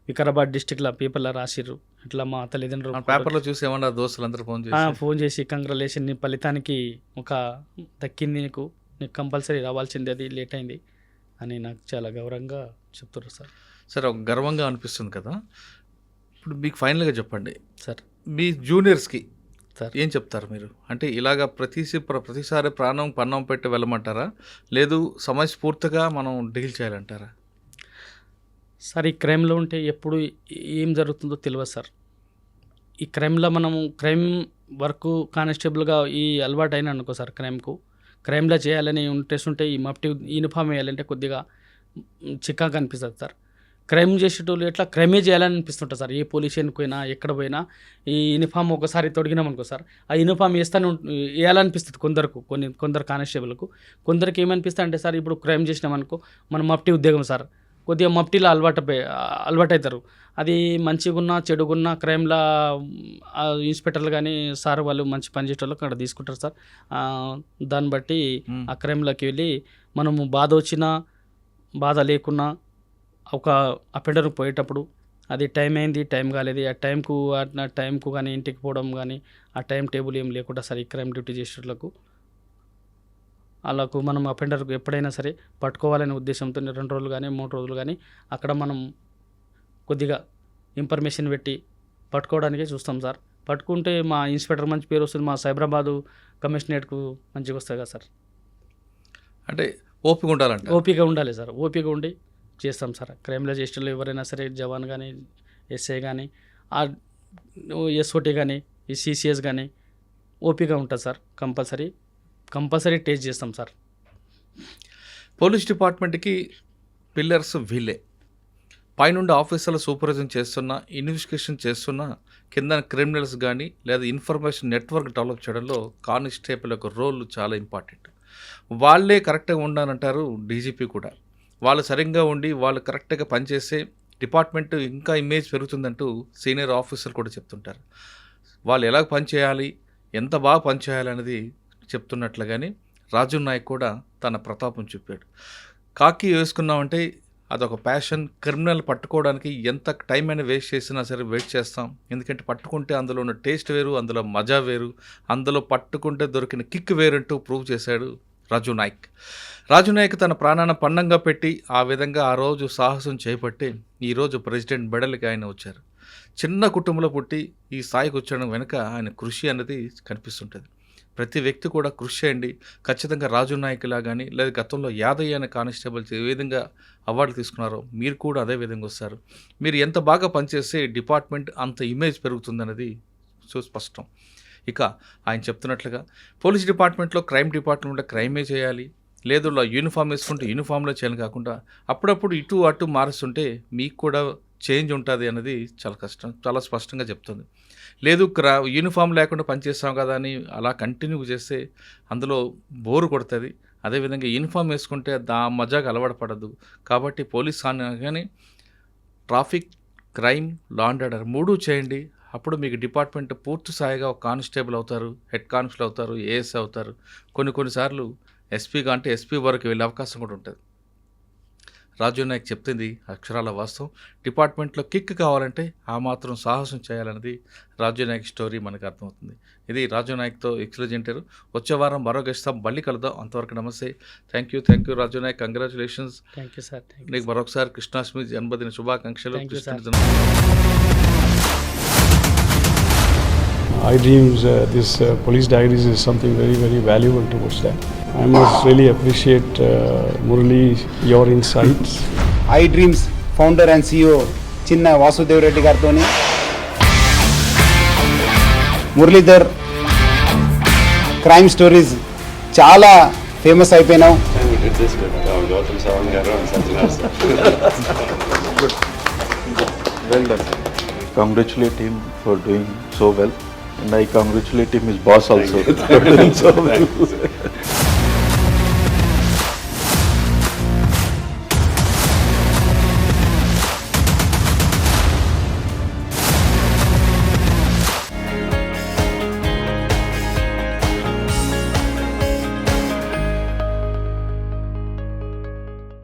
వికారాబాద్ డిస్టిక్లో పేపర్లో రాసిర్రు. ఇట్లా మా తల్లిదండ్రులు పేపర్లో చూసి ఏమన్నా దోస్తులందరూ ఫోన్ చేసి ఫోన్ చేసి కంగ్రాచులేషన్, నీ ఫలితానికి ఒక దక్కింది, నీకు కంపల్సరీ రావాల్సింది, అది లేట్ అయింది అని నాకు చాలా గౌరవంగా చెప్తున్నారు సార్. సరే, ఒక గర్వంగా అనిపిస్తుంది కదా. ఇప్పుడు మీకు ఫైనల్గా చెప్పండి సార్, మీ జూనియర్స్కి సార్ ఏం చెప్తారు మీరు? అంటే ఇలాగా ప్రతిసారి పన్నం పెట్టి వెళ్ళమంటారా, లేదు సమయస్ఫూర్తిగా మనం డీల్ చేయాలంటారా? సార్, ఈ క్రైమ్లో ఉంటే ఎప్పుడు ఏం జరుగుతుందో తెలియదు సార్. ఈ క్రైమ్లో మనము క్రైమ్ వర్క్ కానిస్టేబుల్గా ఈ అలవాటు అయినా అనుకో సార్, క్రైమ్లో చేయాలని ఇంట్రెస్ట్ ఉంటే ఈ మఫ్టీ యూనిఫామ్ వేయాలంటే కొద్దిగా చిక్కాగా అనిపిస్తుంది సార్. క్రైమ్ చేసేటోళ్ళు ఎట్లా క్రైమే చేయాలని అనిపిస్తుంటుంది సార్. ఏ పోలీస్ స్టేషన్కి పోయినా ఎక్కడ పోయినా ఈ యూనిఫామ్ ఒకసారి తొడిగినామనుకో సార్, ఆ యూనిఫామ్ వేయాలనిపిస్తుంది కొందరు కానిస్టేబుల్కు. కొందరికి ఏమనిపిస్తుంది అంటే సార్, ఇప్పుడు క్రైమ్ చేసినామనుకో మనం మఫ్టీ ఉద్యోగం సార్, కొద్దిగా మఫ్టీలో అలవాటు అవుతారు. అది మంచిగున్నా చెడుగున్నా క్రైమ్లో ఇన్స్పెక్టర్లు కానీ సార్ వాళ్ళు మంచి పని చేసేటోళ్ళు అక్కడ తీసుకుంటారు సార్. దాన్ని బట్టి ఆ క్రైమ్లోకి వెళ్ళి మనము బాధ వచ్చినా బాధ లేకున్నా ఒక అపెండర్కి పోయేటప్పుడు అది టైం అయింది, టైం కాలేదు, ఆ టైంకు కానీ ఇంటికి పోవడం కానీ ఆ టైం టేబుల్ ఏం లేకుండా సార్, ఈ క్రైమ్ డ్యూటీ చేసేటోళ్ళకు వాళ్ళకు మనం అపెండర్కు ఎప్పుడైనా సరే పట్టుకోవాలనే ఉద్దేశంతో 2 రోజులు కానీ 3 రోజులు కానీ అక్కడ మనం కొద్దిగా ఇన్ఫర్మేషన్ పెట్టి పట్టుకోవడానికే చూస్తాం సార్. పట్టుకుంటే మా ఇన్స్పెక్టర్ మంచి పేరు వస్తుంది, మా సైబరాబాదు కమిషనరేట్కు మంచిగా వస్తుంది కదా సార్. అంటే ఓపిక ఉండాలంటే ఓపిక ఉండాలి సార్, ఓపిక ఉండి చేస్తాం సార్. క్రైమ్లో చేసేటోళ్ళు ఎవరైనా సరే, జవాన్ కానీ ఎస్ఐ కానీ ఎస్ఓటీ కానీ ఈ సిసిఎస్ కానీ ఓపిక ఉంటుంది సార్. కంపల్సరీ టేస్ట్ చేస్తాం సార్. పోలీస్ డిపార్ట్మెంట్కి పిల్లర్స్ వీళ్ళే. పైనుండి ఆఫీసర్లు సూపర్విజన్ చేస్తున్నా, ఇన్వెస్టిగేషన్ చేస్తున్నా, కింద క్రిమినల్స్ కానీ లేదా ఇన్ఫర్మేషన్ నెట్వర్క్ డెవలప్ చేయడంలో కానిస్టేబుల్ యొక్క రోల్ చాలా ఇంపార్టెంట్. వాళ్ళే కరెక్ట్గా ఉండాలంటారు డీజీపీ కూడా. వాళ్ళు సరిగ్గా ఉండి వాళ్ళు కరెక్ట్గా పనిచేసే డిపార్ట్మెంట్ ఇంకా ఇమేజ్ పెరుగుతుందంటూ సీనియర్ ఆఫీసర్లు కూడా చెప్తుంటారు. వాళ్ళు ఎలా పనిచేయాలి, ఎంత బాగా పనిచేయాలి అనేది చెప్తున్నట్లుగానే రాజు నాయక్ కూడా తన ప్రతాపం చూపాడు. కాకి వేసుకున్నామంటే అదొక ప్యాషన్. క్రిమినల్ పట్టుకోవడానికి ఎంత టైం అయినా వేస్ట్ చేసినా సరే వెయిట్ చేస్తాం. ఎందుకంటే పట్టుకుంటే అందులో ఉన్న టేస్ట్ వేరు, అందులో మజా వేరు, అందులో పట్టుకుంటే దొరికిన కిక్ వేరంటూ ప్రూవ్ చేశాడు రాజు నాయక్ తన ప్రాణాన్ని పన్నంగా పెట్టి ఆ విధంగా ఆ రోజు సాహసం చేపట్టి ఈరోజు ప్రెసిడెంట్ బెడల్కి ఆయన వచ్చారు. చిన్న కుటుంబంలో పుట్టి ఈ స్థాయికి వచ్చడం వెనుక ఆయన కృషి అనేది కనిపిస్తుంటుంది. ప్రతి వ్యక్తి కూడా కృషి చేయండి. ఖచ్చితంగా రాజు నాయక్లా కానీ లేదా గతంలో యాదయ్య అనే కానిస్టేబుల్స్ ఏ విధంగా అవార్డులు తీసుకున్నారో మీరు కూడా అదే విధంగా వస్తారు. మీరు ఎంత బాగా పనిచేస్తే డిపార్ట్మెంట్ అంత ఇమేజ్ పెరుగుతుందన్నది సుస్పష్టం. ఇక ఆయన చెప్తున్నట్లుగా పోలీస్ డిపార్ట్మెంట్లో క్రైమ్ డిపార్ట్మెంట్లో క్రైమే చేయాలి, లేదు యూనిఫామ్ వేసుకుంటే యూనిఫామ్లో చేయాలి కాకుండా అప్పుడప్పుడు ఇటు అటు మారుస్తుంటే మీకు కూడా చేంజ్ ఉంటుంది అన్నది చాలా స్పష్టంగా చెప్తుంది. లేదు యూనిఫామ్ లేకుండా పనిచేస్తాం కదా అని అలా కంటిన్యూ చేస్తే అందులో బోరు కొడుతుంది. అదేవిధంగా యూనిఫామ్ వేసుకుంటే మజాగా అలవాటు పడదు. కాబట్టి పోలీస్ కానీ traffic, crime, law and order 3 చేయండి. అప్పుడు మీకు డిపార్ట్మెంట్ పూర్తి స్థాయిగా ఒక కానిస్టేబుల్ అవుతారు, హెడ్ కానిస్టేబుల్ అవుతారు, ఏఎస్ అవుతారు. కొన్నిసార్లు ఎస్పీగా అంటే ఎస్పీ వరకు వెళ్ళే అవకాశం కూడా ఉంటుంది. రాజు నాయక్ చెప్తుంది అక్షరాల వాస్తవం. డిపార్ట్మెంట్లో కిక్ కావాలంటే ఆ మాత్రం సాహసం చేయాలన్నది రాజు నాయక్ స్టోరీ మనకు అర్థమవుతుంది. ఇది రాజు నాయక్తో ఎక్సలెంట్. వచ్చే వారం మరో గెస్ట్ మళ్ళీ కలుద్దాం. అంతవరకు నమస్తే. Thank you Raju Nayak. Congratulations. Thank you sir. నీకు మరొకసారి కృష్ణాష్టమి జన్మదిన శుభాకాంక్షలు. I dreams, this police diaries is something very, very valuable towards that. I must really appreciate Murali, your insights. I dreams founder and CEO Chinna Vasudev Reddy gartoni Muralidhar crime stories చాలా famous అయిపోయినావు. Well done. Congratulate him for doing so well. And I congratulate him, his boss also, for doing so well.